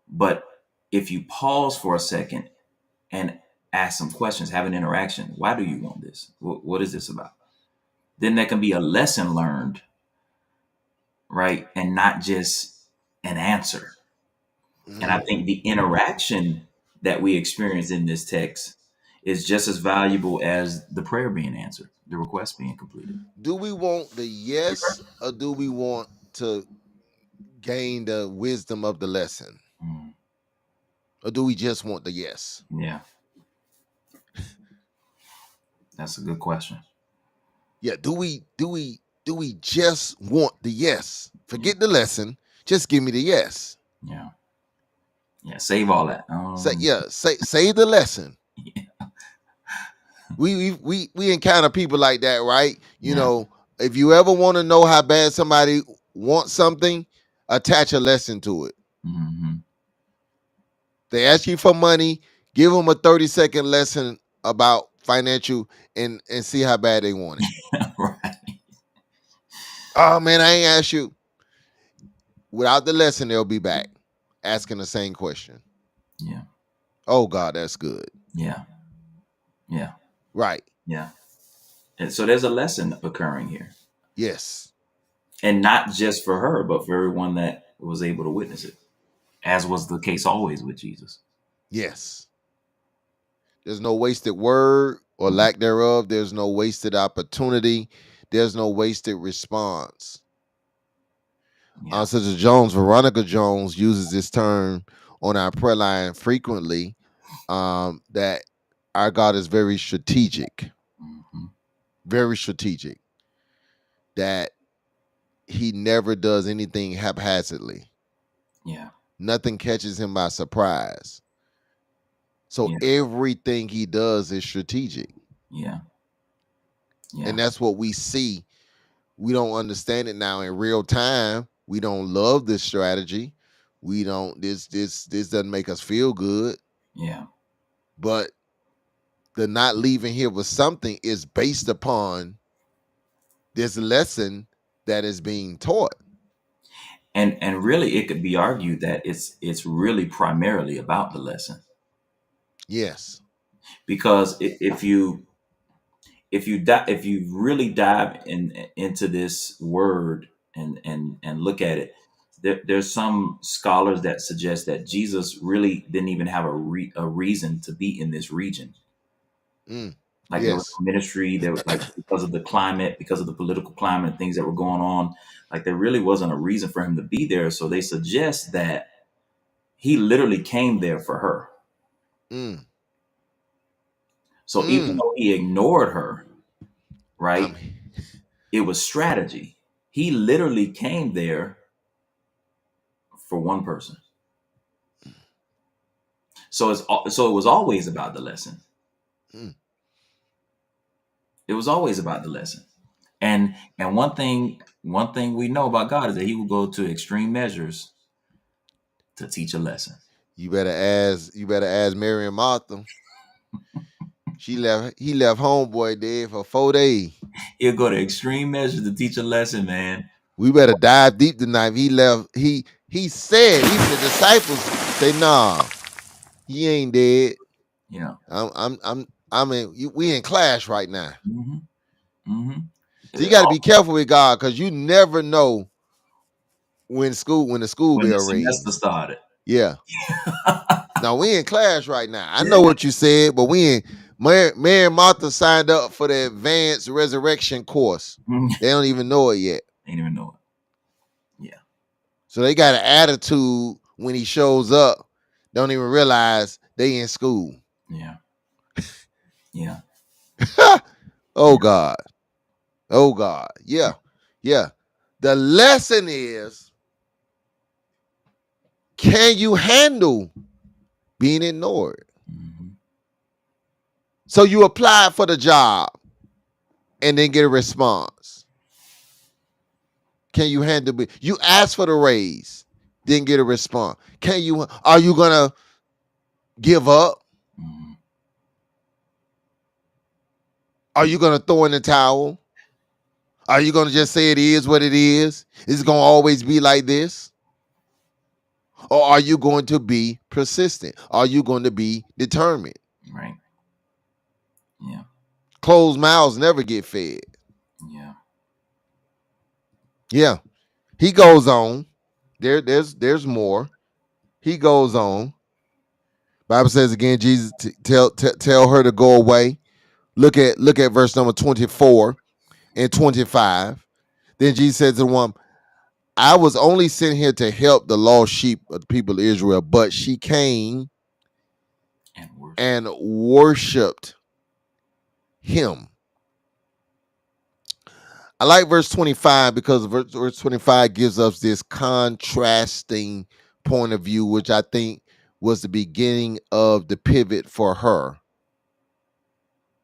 But if you pause for a second and ask some questions, have an interaction. Why do you want this? What is this about? Then there can be a lesson learned, right? And not just an answer. And I Mm. think the interaction that we experience in this text is just as valuable as the prayer being answered, the request being completed. Do we want the yes or do we want to gain the wisdom of the lesson? Mm, Or do we just want the yes? yeah, that's a good question. Yeah, do we just want the yes? Yeah, Forget the lesson, just give me the yes. yeah, yeah. Save all that. Say the lesson. We encounter people like that, right? You yeah, know, if you ever want to know how bad somebody wants something, attach a lesson to it. hmm They ask you for money, Give them a 30-second lesson about financial and see how bad they want it. Right. Oh man, I ain't asked you. Without the lesson, they'll be back asking the same question. Yeah. Oh God, that's good. Yeah. Yeah. Right. Yeah. And so there's a lesson occurring here. Yes. And not just for her, but for everyone that was able to witness it, as was the case always with Jesus. Yes. There's no wasted word or lack thereof. There's no wasted opportunity. There's no wasted response. Yeah. Sister Jones, Veronica Jones, uses this term on our prayer line frequently. That our God is very strategic, Hmm. very strategic. That He never does anything haphazardly. Yeah. Nothing catches Him by surprise. So Yeah. everything He does is strategic, Yeah. and Yeah. that's what we see. We don't understand it now in real time. We don't love this strategy. We don't. This doesn't make us feel good. Yeah. But the not leaving here with something is based upon this lesson that is being taught. And really, it could be argued that it's really primarily about the lesson, Yes. because if you really dive into this word and look at it, there's some scholars that suggest that Jesus really didn't even have a reason to be in this region. Mm. Like there was Yes. no ministry, there was, like, because of the climate, because of the political climate and things that were going on, like there really wasn't a reason for him to be there. So they suggest that he literally came there for her. Mm. So even Mm. though he ignored her, I'm right, it was strategy. He literally came there for one person. So it was always about the lesson. mm. It was always about the lesson. And one thing we know about God is that He will go to extreme measures to teach a lesson. You better ask Mary and Martha. He left homeboy dead for 4 days. He'll go to extreme measures to teach a lesson, man. We better dive deep tonight. He said, even the disciples say, nah, he ain't dead. You know. We in class right now. Hmm. Hmm. So you got to be careful with God, because you never know when the school When the bell semester rings. started. Yeah. Now we in class right now. I know Yeah. what you said, but we in Mary and Martha signed up for the advanced resurrection course. Mhm. They don't even know it yet. Ain't even know it. Yeah. So they got an attitude when he shows up. Don't even realize they in school. Yeah. Yeah. Oh God. Oh God. Yeah. Yeah. The lesson is, can you handle being ignored? Hmm. So you apply for the job and then get a response. Can you handle it? You ask for the raise, didn't get a response. Are you gonna give up? Hmm. Are you gonna throw in the towel? Are you gonna just say it is what it is? Is it gonna always be like this? Or are you going to be persistent? Are you going to be determined? Right. Yeah. Closed mouths never get fed. Yeah. Yeah. He goes on. There's more. He goes on. Bible says again, Jesus tell her to go away. Look at verse number 24 and 25. Then Jesus said to the woman, I was only sent here to help the lost sheep of the people of Israel, but she came And worship. and worshiped him. I like verse 25 because verse 25 gives us this contrasting point of view, which I think was the beginning of the pivot for her,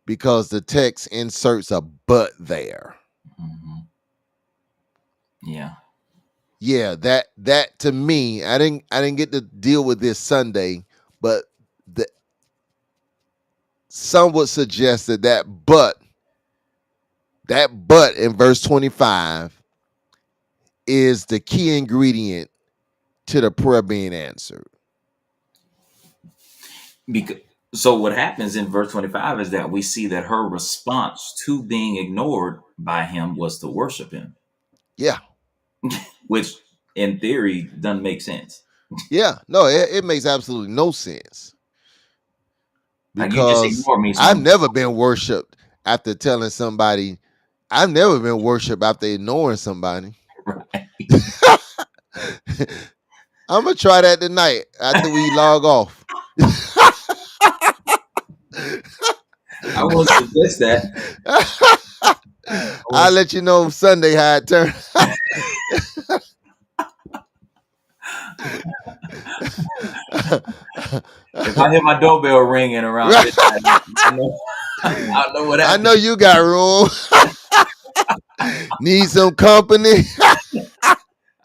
because the text inserts a but there. Hmm. Yeah. Yeah, that to me, I didn't get to deal with this Sunday, but the some would suggest that but in verse 25 is the key ingredient to the prayer being answered. Because so what happens in verse 25 is that we see that her response to being ignored by him was to worship him, Yeah. which in theory doesn't make sense. Yeah. No, it makes absolutely no sense Like, you just because ignore me, so I've I'm never been worshiped after telling somebody. I've never been worshiped after ignoring somebody. right. I'm gonna try that tonight after we log off. I won't suggest that. I I'll won't- let you know Sunday how it turned. If I hear my doorbell ringing around midnight, I know, I know what I happened. know you got room. Need some company.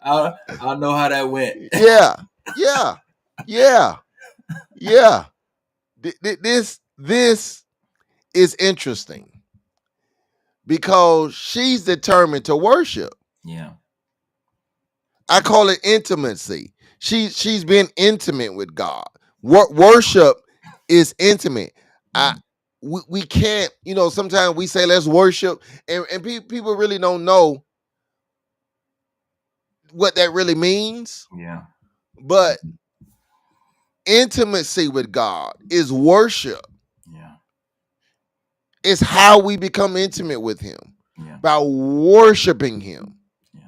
I'll know how that went. Yeah, yeah, yeah, yeah. This is interesting because she's determined to worship. Yeah. I call it intimacy. She's been intimate with God. Worship is intimate. I we can't, sometimes we say let's worship, and people really don't know what that really means. Yeah. But intimacy with God is worship. Yeah. It's how we become intimate with Him Yeah. by worshiping Him. Yeah.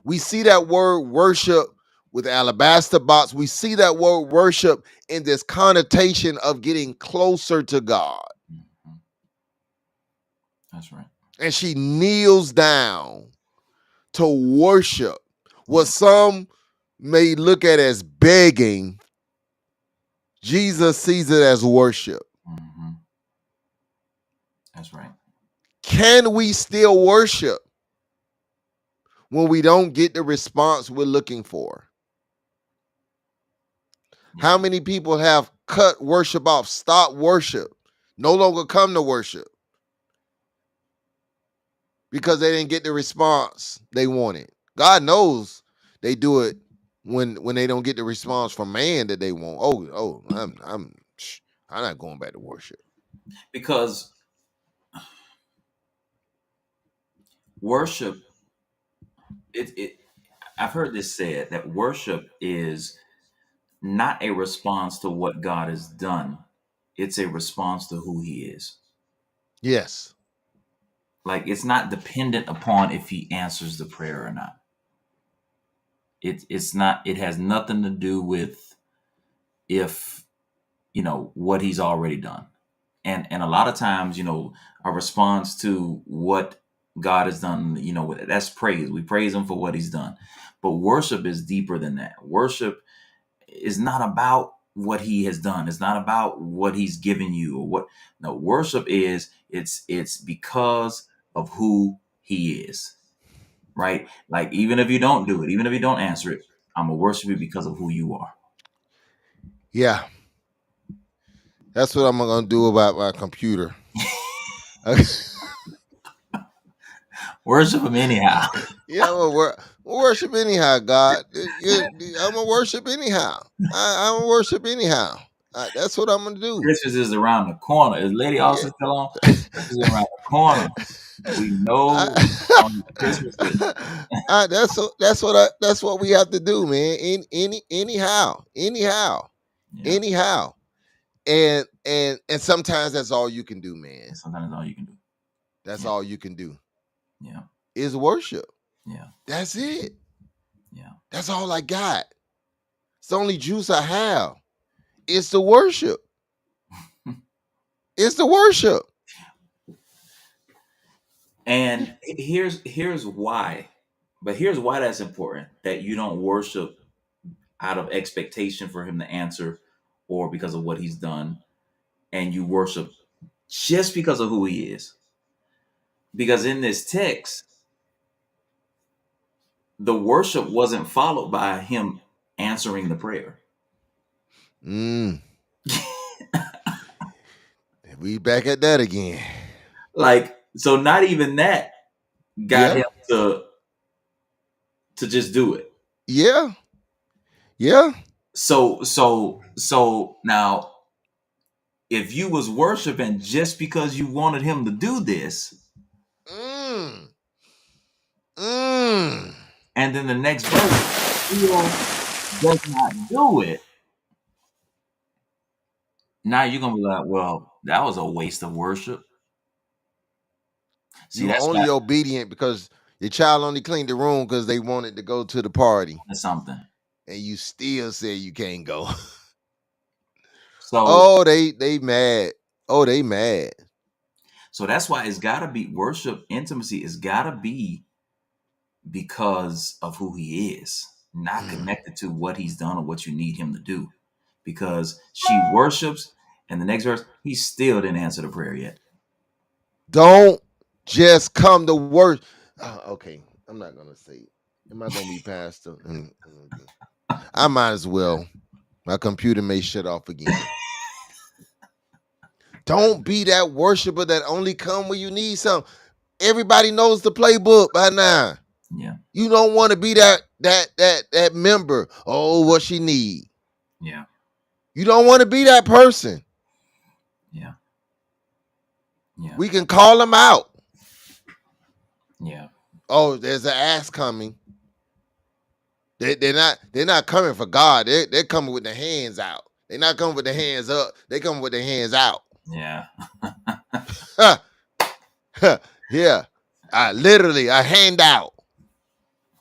We see that word worship with alabaster box. We see that word worship in this connotation of getting closer to God. Mhm. That's right. And she kneels down to worship what some may look at as begging. Jesus sees it as worship. Hmm. That's right. Can we still worship when we don't get the response we're looking for? How many people have cut worship off, stopped worship, no longer come to worship because they didn't get the response they wanted? God knows they do it when they don't get the response from man that they want. I'm not going back to worship. Because worship, it I've heard this said that worship is not a response to what God has done. It's a response to who he is. Yes. Like, it's not dependent upon if he answers the prayer or not. It's not, it has nothing to do with if, what he's already done. And a lot of times, our response to what God has done, that's praise. We praise him for what he's done. But worship is deeper than that. Worship is not about what he has done. It's not about what he's given you or what. No, worship is, it's because of who he is. Right? Like, even if you don't do it, even if you don't answer it, I'm gonna worship you because of who you are. Yeah. That's what I'm gonna do about my computer. Worship him anyhow. Yeah, I'm gonna worship anyhow, God. I'm gonna worship anyhow. I'm gonna worship anyhow. That's what I'm gonna do. Christmas is around the corner. As Lady Yeah. also tell on, Christmas is around the corner. We know Christmas is. That's what we have to do, man. Anyhow, Yeah. anyhow, and sometimes that's all you can do, man. Sometimes that's all you can do. That's Yeah. all you can do Yeah. is worship. Yeah. That's it. Yeah. That's all I got. It's the only juice I have. It's the worship. It's the worship. And here's why. But here's why that's important, that you don't worship out of expectation for him to answer or because of what he's done, and you worship just because of who he is. Because in this text, the worship wasn't followed by him answering the prayer. Mm. We back at that again. Like, so not even that got Yeah, him to just do it. yeah, yeah. So now, if you was worshiping just because you wanted him to do this, Mm, mm. and then the next verse still does not do it, now you're gonna be like, well, that was a waste of worship. See, You that's why only obedient because your child only cleaned the room because they wanted to go to the party, it's something. and you still say you can't go. So Oh, they mad. Oh, they mad. so that's why it's gotta be worship intimacy. It's gotta be because of who he is, not Mm. connected to what he's done or what you need him to do. Because she worships, and the next verse, he still didn't answer the prayer yet. Don't just come to work. Okay, I'm not gonna say it. Am I gonna be pastor? I might as well. My computer may shut off again. Don't be that worshiper that only come when you need something. Everybody knows the playbook by now. Yeah, You don't want to be that member. Oh, what she need. yeah, You don't want to be that person. yeah, yeah, We can call them out. yeah, Oh, there's an ass coming. They're not coming for God. They're coming with their hands out. They're not coming with their hands up. They coming with their hands out. yeah. Yeah. Literally a handout.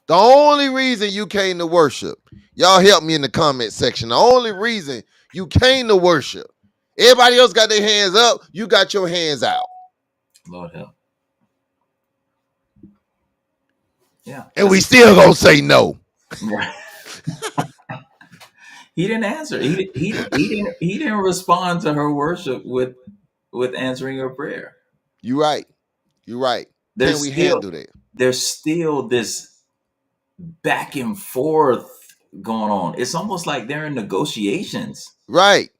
The only reason you came to worship, y'all help me in the comment section. The only reason you came to worship, everybody else got their hands up, you got your hands out. Lord help. Yeah, And we still gonna say no. right. He didn't answer. He didn't respond to her worship with answering her prayer. You right. You right. Can There's we still handle that? there's still this back and forth going on. It's almost like they're in negotiations. Right.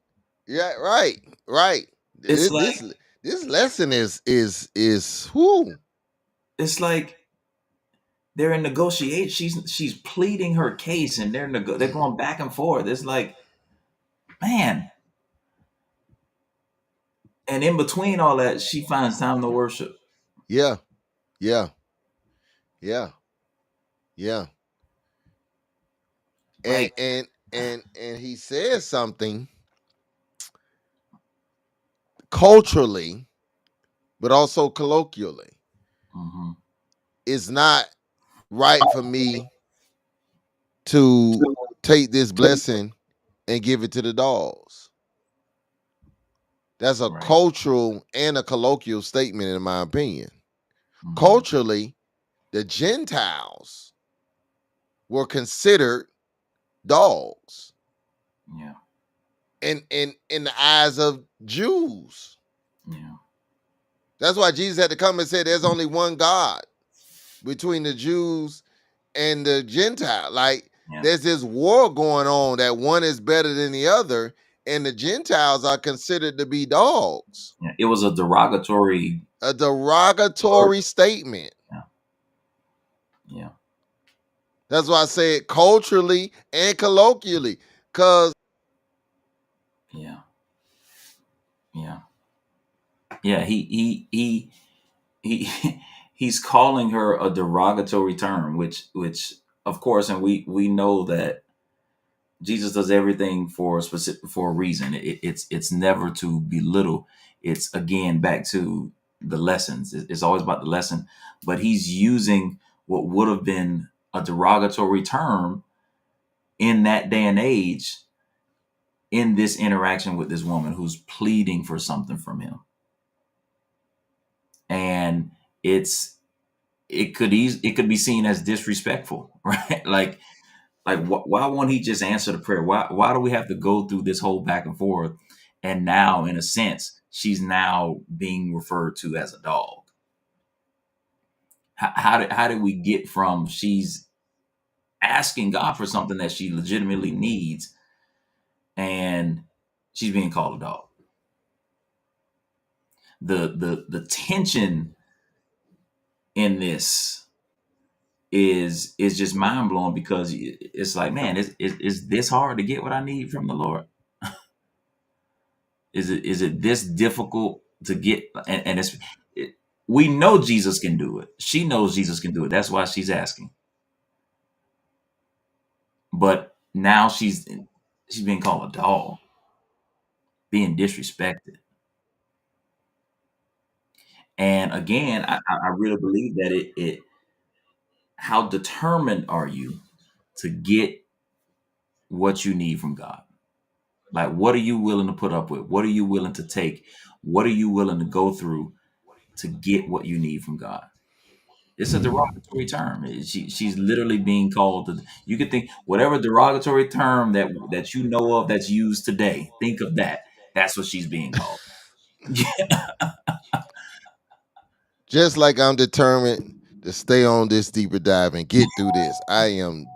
Yeah, right. Right. It's This like this, this lesson is whoo. it's like they're in negotiation. She's pleading her case, and they're going back and forth. It's like, man, and in between all that, she finds time to worship. Yeah. Yeah. Yeah. Yeah. And Like, and and he says something culturally, but also colloquially. mhm. It's not right for me to take this blessing and give it to the dogs. That's a Right. cultural and a colloquial statement, in my opinion. Mhm. Culturally, the Gentiles were considered dogs Yeah, in the eyes of Jews. yeah, That's why Jesus had to come and say there's only one God between the Jews and the Gentile. Like yeah, there's this war going on that one is better than the other, and the Gentiles are considered to be dogs. yeah. It was a derogatory A word. derogatory statement. Yeah, yeah, That's why I say it culturally and colloquially. Cause yeah, yeah, yeah. He he's calling her a derogatory term, which of course, and we know that Jesus does everything for a specific for a reason. It's never to belittle. It's again back to the lessons. It's always about the lesson, but he's using what would have been a derogatory term in that day and age in this interaction with this woman who's pleading for something from him, and it's it could be seen as disrespectful, right? Like why won't he just answer the prayer? Why do we have to go through this whole back and forth? And now, in a sense, she's now being referred to as a dog. How did we get from she's asking God for something that she legitimately needs, and she's being called a dog? The tension in this is just mind blowing, because it's like, man, is this hard to get what I need from the Lord? Is it this difficult to get? And we know Jesus can do it. She knows Jesus can do it. That's why she's asking. But now she's being called a dog, being disrespected. And again, I really believe that it how determined are you to get what you need from God? Like, what are you willing to put up with? What are you willing to take? What are you willing to go through to get what you need from God? It's a derogatory term. She's literally being called. You could think whatever derogatory term that you know of that's used today. Think of that. That's what she's being called. Just like I'm determined to stay on this deeper dive and get through this. I am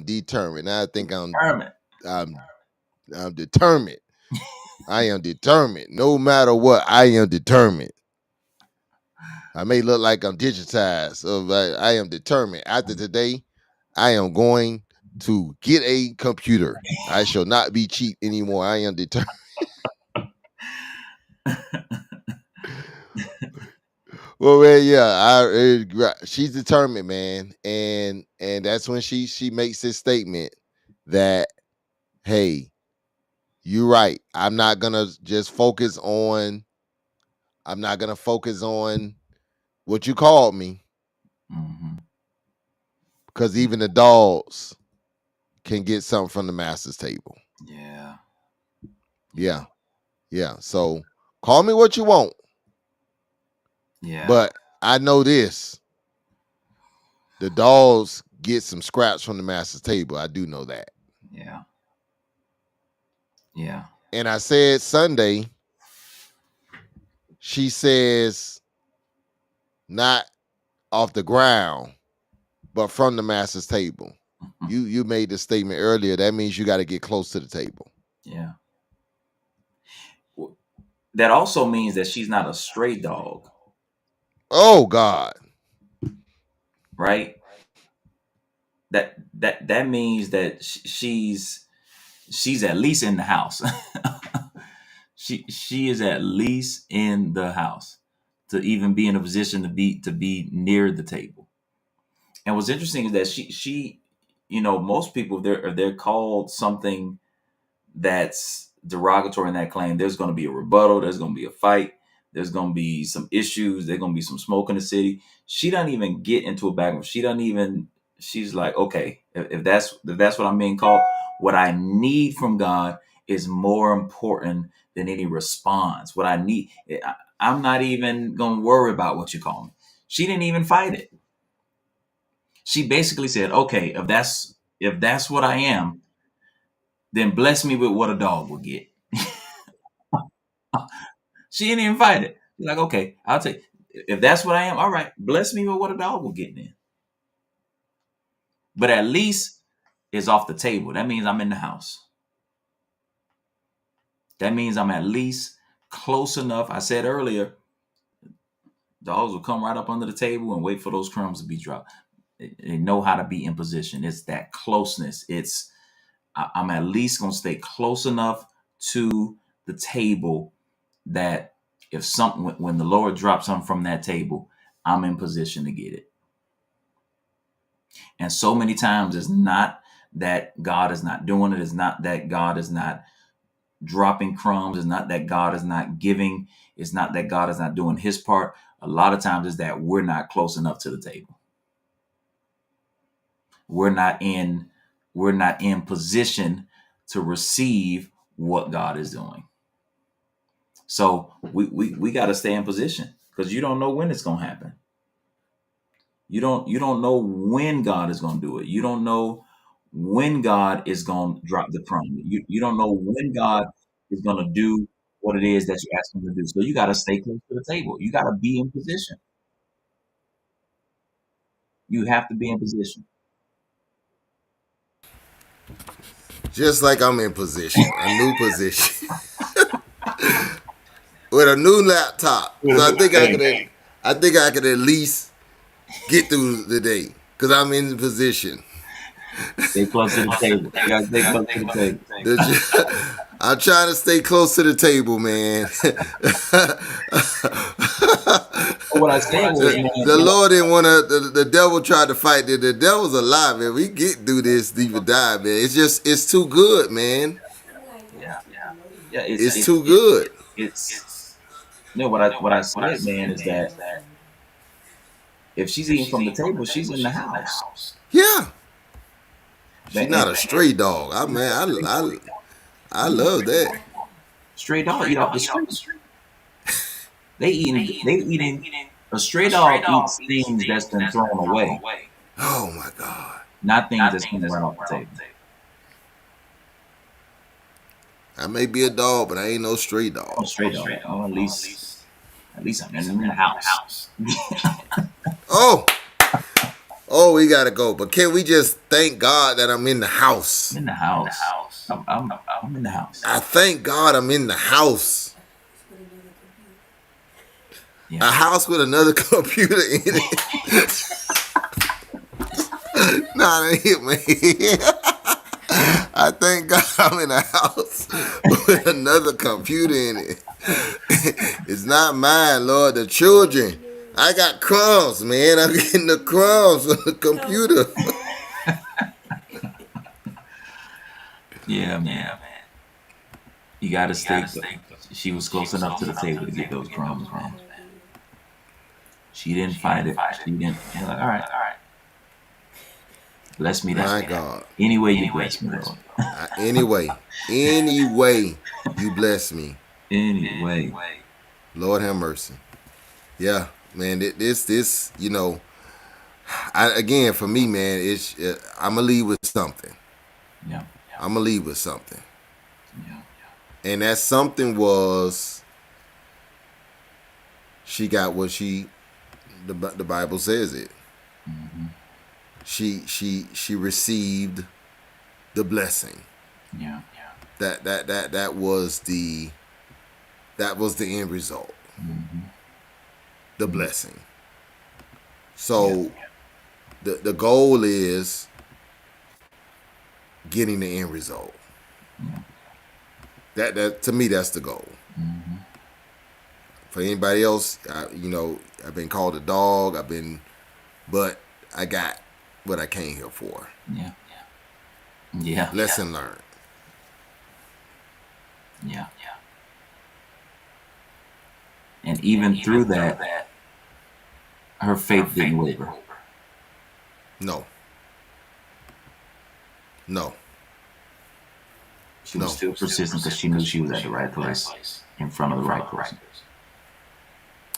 determined. I think Determined. I'm I'm determined. I am determined. No matter what, I am determined. I may look like I'm digitized, so I am determined. After today, I am going to get a computer. I shall not be cheap anymore. I am determined. Well, man, yeah, she's determined, man, and that's when she makes this statement that, hey, you're right. I'm not gonna focus on what you called me, Hmm. because even the dogs can get something from the master's table. Yeah. Yeah. Yeah, yeah. So call me what you want, Yeah. but I know this: the dogs get some scraps from the master's table. I do know that. Yeah. Yeah. And I said Sunday, she says not off the ground, but from the master's table. You made the statement earlier. That means you got to get close to the table. Yeah. That also means that she's not a stray dog, Oh God. right? That means that she's at least in the house. She is at least in the house to even be in a position to be near the table. And what's interesting is that most people, they're called something that's derogatory in that claim, there's going to be a rebuttal, there's going to be a fight, there's going to be some issues, there's going to be some smoke in the city. She doesn't even get into a background. She's like, okay, if that's what I'm being called, what I need from God is more important than any response. What I need, I'm not even going to worry about what you call me. She didn't even fight it. She basically said, okay, if that's what I am, then bless me with what a dog will get. She didn't even fight it. She's like, okay, I'll take, if that's what I am, all right, bless me with what a dog will get then. But at least it's off the table. That means I'm in the house. That means I'm at least close enough. I said earlier, dogs will come right up under the table and wait for those crumbs to be dropped. They know how to be in position. It's that closeness. I'm at least gonna stay close enough to the table that if something, when the Lord drops something from that table, I'm in position to get it. And so many times it's not that God is not doing it. It's not that God is not dropping crumbs. It's not that God is not giving. It's not that God is not doing his part. A lot of times it's that we're not close enough to the table. We're not in we're not in position to receive what God is doing. So we got to stay in position, because you don't know when it's going to happen. You don't know when God is going to do it. You don't know when God is going to drop the crumb. You don't know when God is going to do what it is that you ask him to do. So you got to stay close to the table. You got to be in position. You have to be in position. Just like I'm in position, a new position. with a new laptop. With So a I new think I thing. could. I think I could at least get through the day because I'm in the position. Stay close to the table. You gotta stay close to the table. I'm trying to stay close to the table, man. But what I said was, man, The Lord didn't want to. The devil tried to fight. The devil's alive, man. We get through this, deep and die, man. It's too good, man. yeah, yeah. It's too good. It's what I said, man, is that if she's eating from the table, she's in the house. Yeah, she's Man, not a stray dog. I love that. stray dog eat off the street. They eating a stray dog eats things that's been thrown away, Oh my God. not things that's coming right off the table. I may be a dog, but I ain't no stray dog. Oh, stray dog. Oh, at least I'm in the house. Oh, we gotta go. But can we just thank God that I'm in the house? I'm in the house. I'm in the house. I thank God I'm in the house. Yeah. A house with another computer in it. Nah, that hit me. I thank God I'm in a house with another computer in it. It's not mine, Lord. The children. I got crumbs, man. I'm getting the crumbs from the computer. Yeah, man. You gotta stay. She was close enough to the table to get those crumbs, man. She didn't fight it. She didn't. You're like, all right. Bless me that My way. God. Any way you bless me, Lord. Anyway, you bless me. Anyway. Lord have mercy. Yeah, man. This, you know, again for me, man. I'm gonna leave with something. Yeah. I'm gonna leave with something, Yeah. and that something was she got what the Bible says it. Mm-hmm. She received the blessing. Yeah. That was the end result. Mm-hmm. The blessing. So the goal is getting the end result. Yeah. That to me, that's the goal. Mm-hmm. For anybody else, I've been called a dog. But I got what I came here for. Yeah. Lesson learned. Yeah. And even through that, her faith didn't waver. No. She was still persistent because she knew she was at the right place in front of the right person.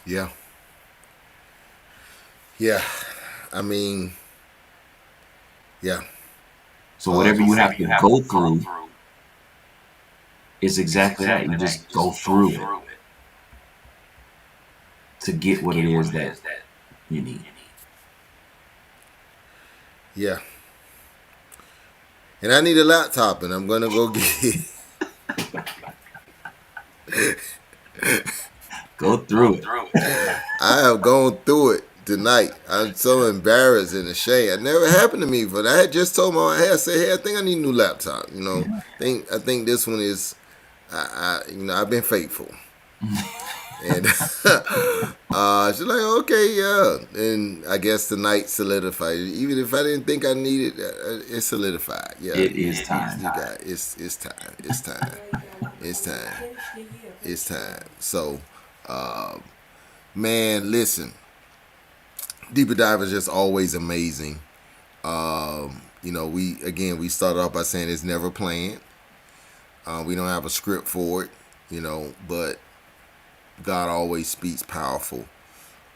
Yeah. I mean, yeah. So whatever you have to go through is exactly that. You just go through it to get what it is that you need. Yeah. And I need a laptop, and I'm gonna go get it. Go through it. I have gone through it tonight. I'm so embarrassed and ashamed. It never happened to me, but I had just told my I said, hey, I think I need a new laptop. You know, I think this one is, I've been faithful. And she's like, okay, yeah. And I guess tonight solidified. Even if I didn't think I needed it, it's solidified. Yeah, It is time. It's time. It's time. So, man, listen. Deeper Dive is just always amazing. We started off by saying it's never planned. We don't have a script for it, but God always speaks powerful.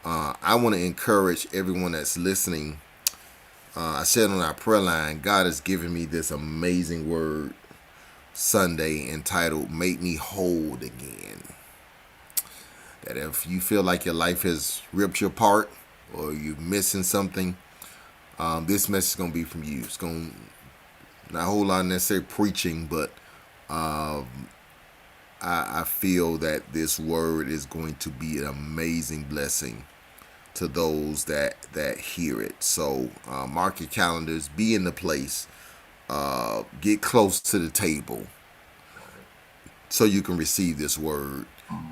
I want to encourage everyone that's listening. I said on our prayer line, God has given me this amazing word Sunday entitled Make Me Whole Again. That if you feel like your life has ripped you apart or you're missing something, this message is going to be from you. It's going to not a whole lot of necessary preaching, but I feel that this word is going to be an amazing blessing to those that hear it. So mark your calendars, be in the place, get close to the table, so you can receive this word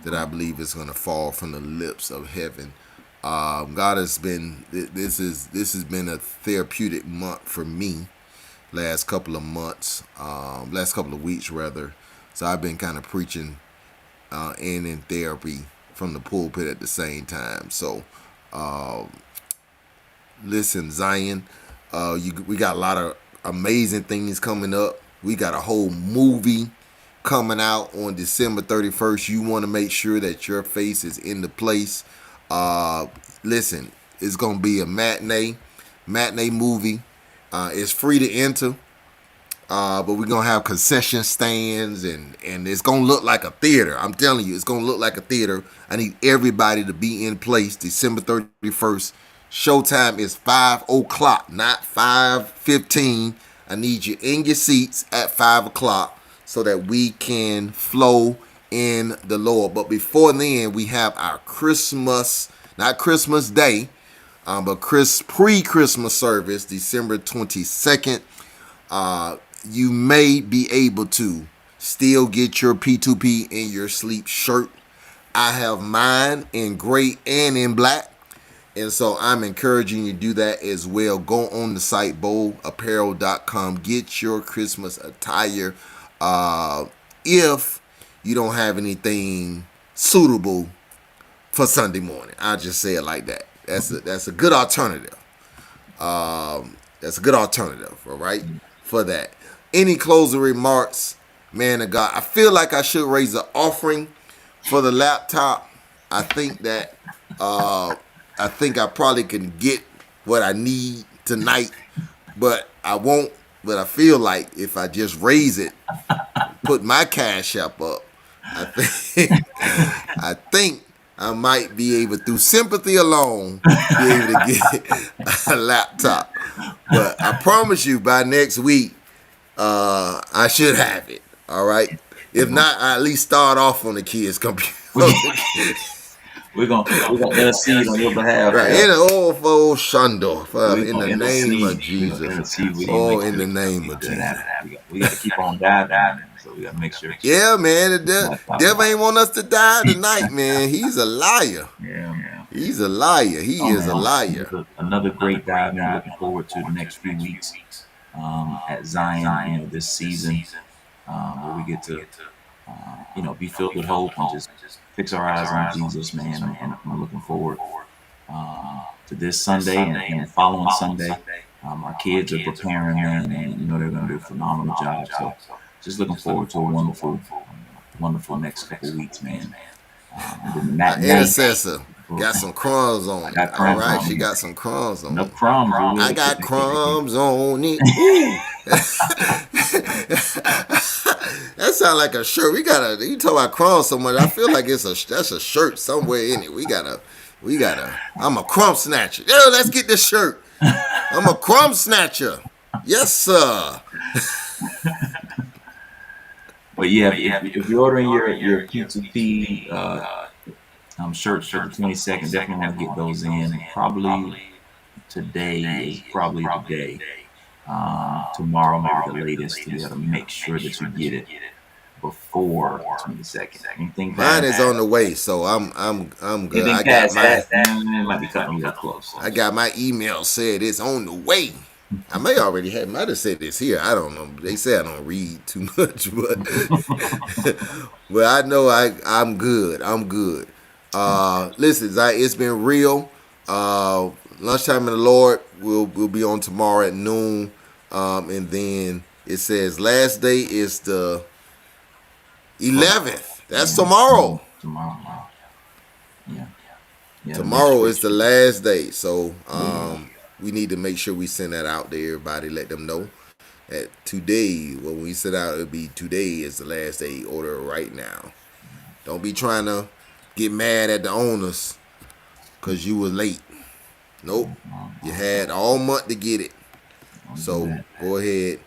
that I believe is going to fall from the lips of heaven. God has been this has been a therapeutic month for me. Last couple of months, last couple of weeks rather. So I've been kind of preaching and in therapy from the pulpit at the same time. So listen, Zion, we got a lot of amazing things coming up. We got a whole movie coming out on December 31st. You want to make sure that your face is in the place. Listen, it's going to be a matinee movie. It's free to enter. But we're going to have concession stands and it's going to look like a theater. I'm telling you, it's going to look like a theater. I need everybody to be in place December 31st. Showtime is 5 o'clock, not 5:15. I need you in your seats at 5 o'clock so that we can flow in the Lord. But before then, we have our Christmas, not Christmas Day, but pre-Christmas service, December 22nd. You may be able to still get your P2P in your sleep shirt. I have mine in gray and in black. And so I'm encouraging you to do that as well. Go on the site, boldapparel.com. Get your Christmas attire. If you don't have anything suitable for Sunday morning, I'll just say it like that. That's a good alternative. That's a good alternative, all right, for that. Any closing remarks, man of God? I feel like I should raise an offering for the laptop. I think that I think I probably can get what I need tonight, but I won't. But I feel like if I just raise it, put my cash app up, I think I might be able, through sympathy alone, be able to get a laptop. But I promise you, by next week, I should have it. All right. If not, I at least start off on the kids' computer. We're gonna intercede on your behalf. Right. In the Shundorf, in the name of We're Jesus. gonna intercede. Oh, in the name of Jesus. We got to keep on diving, so we got to make sure. Yeah, man. The devil ain't want us to die tonight, man. He's a liar. Yeah. He's a liar. He is a liar. Another great dive. I'm looking forward to the next few weeks at Zion, this season, where we get to, be filled with hope and just fix our eyes on Jesus, man. And I'm looking forward to this Sunday and the following Sunday. Our kids are preparing, man, and they're going to do a phenomenal job. So just looking forward to a wonderful next couple weeks, man. And then Intercessor got some crumbs on it. All right, she got some crumbs on it. No crumbs. I got crumbs on it. That sounds like a shirt. You talk about crumbs so much. I feel like that's a shirt somewhere in it. We gotta. I'm a crumb snatcher. Yo, let's get this shirt. I'm a crumb snatcher. Yes, sir. But yeah, if you're ordering your P2P shirts for the 22nd, definitely want to get those in. Probably today is probably the day. Tomorrow maybe the latest to be able to make sure that you get it before the 22nd. Mine is on the way, so I'm good. I got it might be cutting you close. I got my email said it's on the way. I might have said this here. I don't know. They say I don't read too much, but but I know I'm good. I'm good. Listen, it's been real. Lunchtime in the Lord will be on tomorrow at noon. And then it says last day is the 11th. That's tomorrow. Yeah. Tomorrow is the last day. So we need to make sure we send that out to everybody. Let them know that today, when we send out, it'll be today is the last day. Order it right now. Don't be trying to get mad at the owners because you were late. Nope. You had all month to get it. So go ahead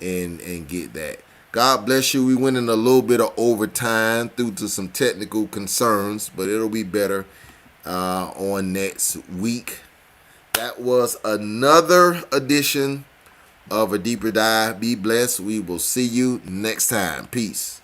and get that. God bless you. We went in a little bit of overtime due to some technical concerns, but it'll be better on next week. That was another edition of A Deeper Dive. Be blessed. We will see you next time. Peace.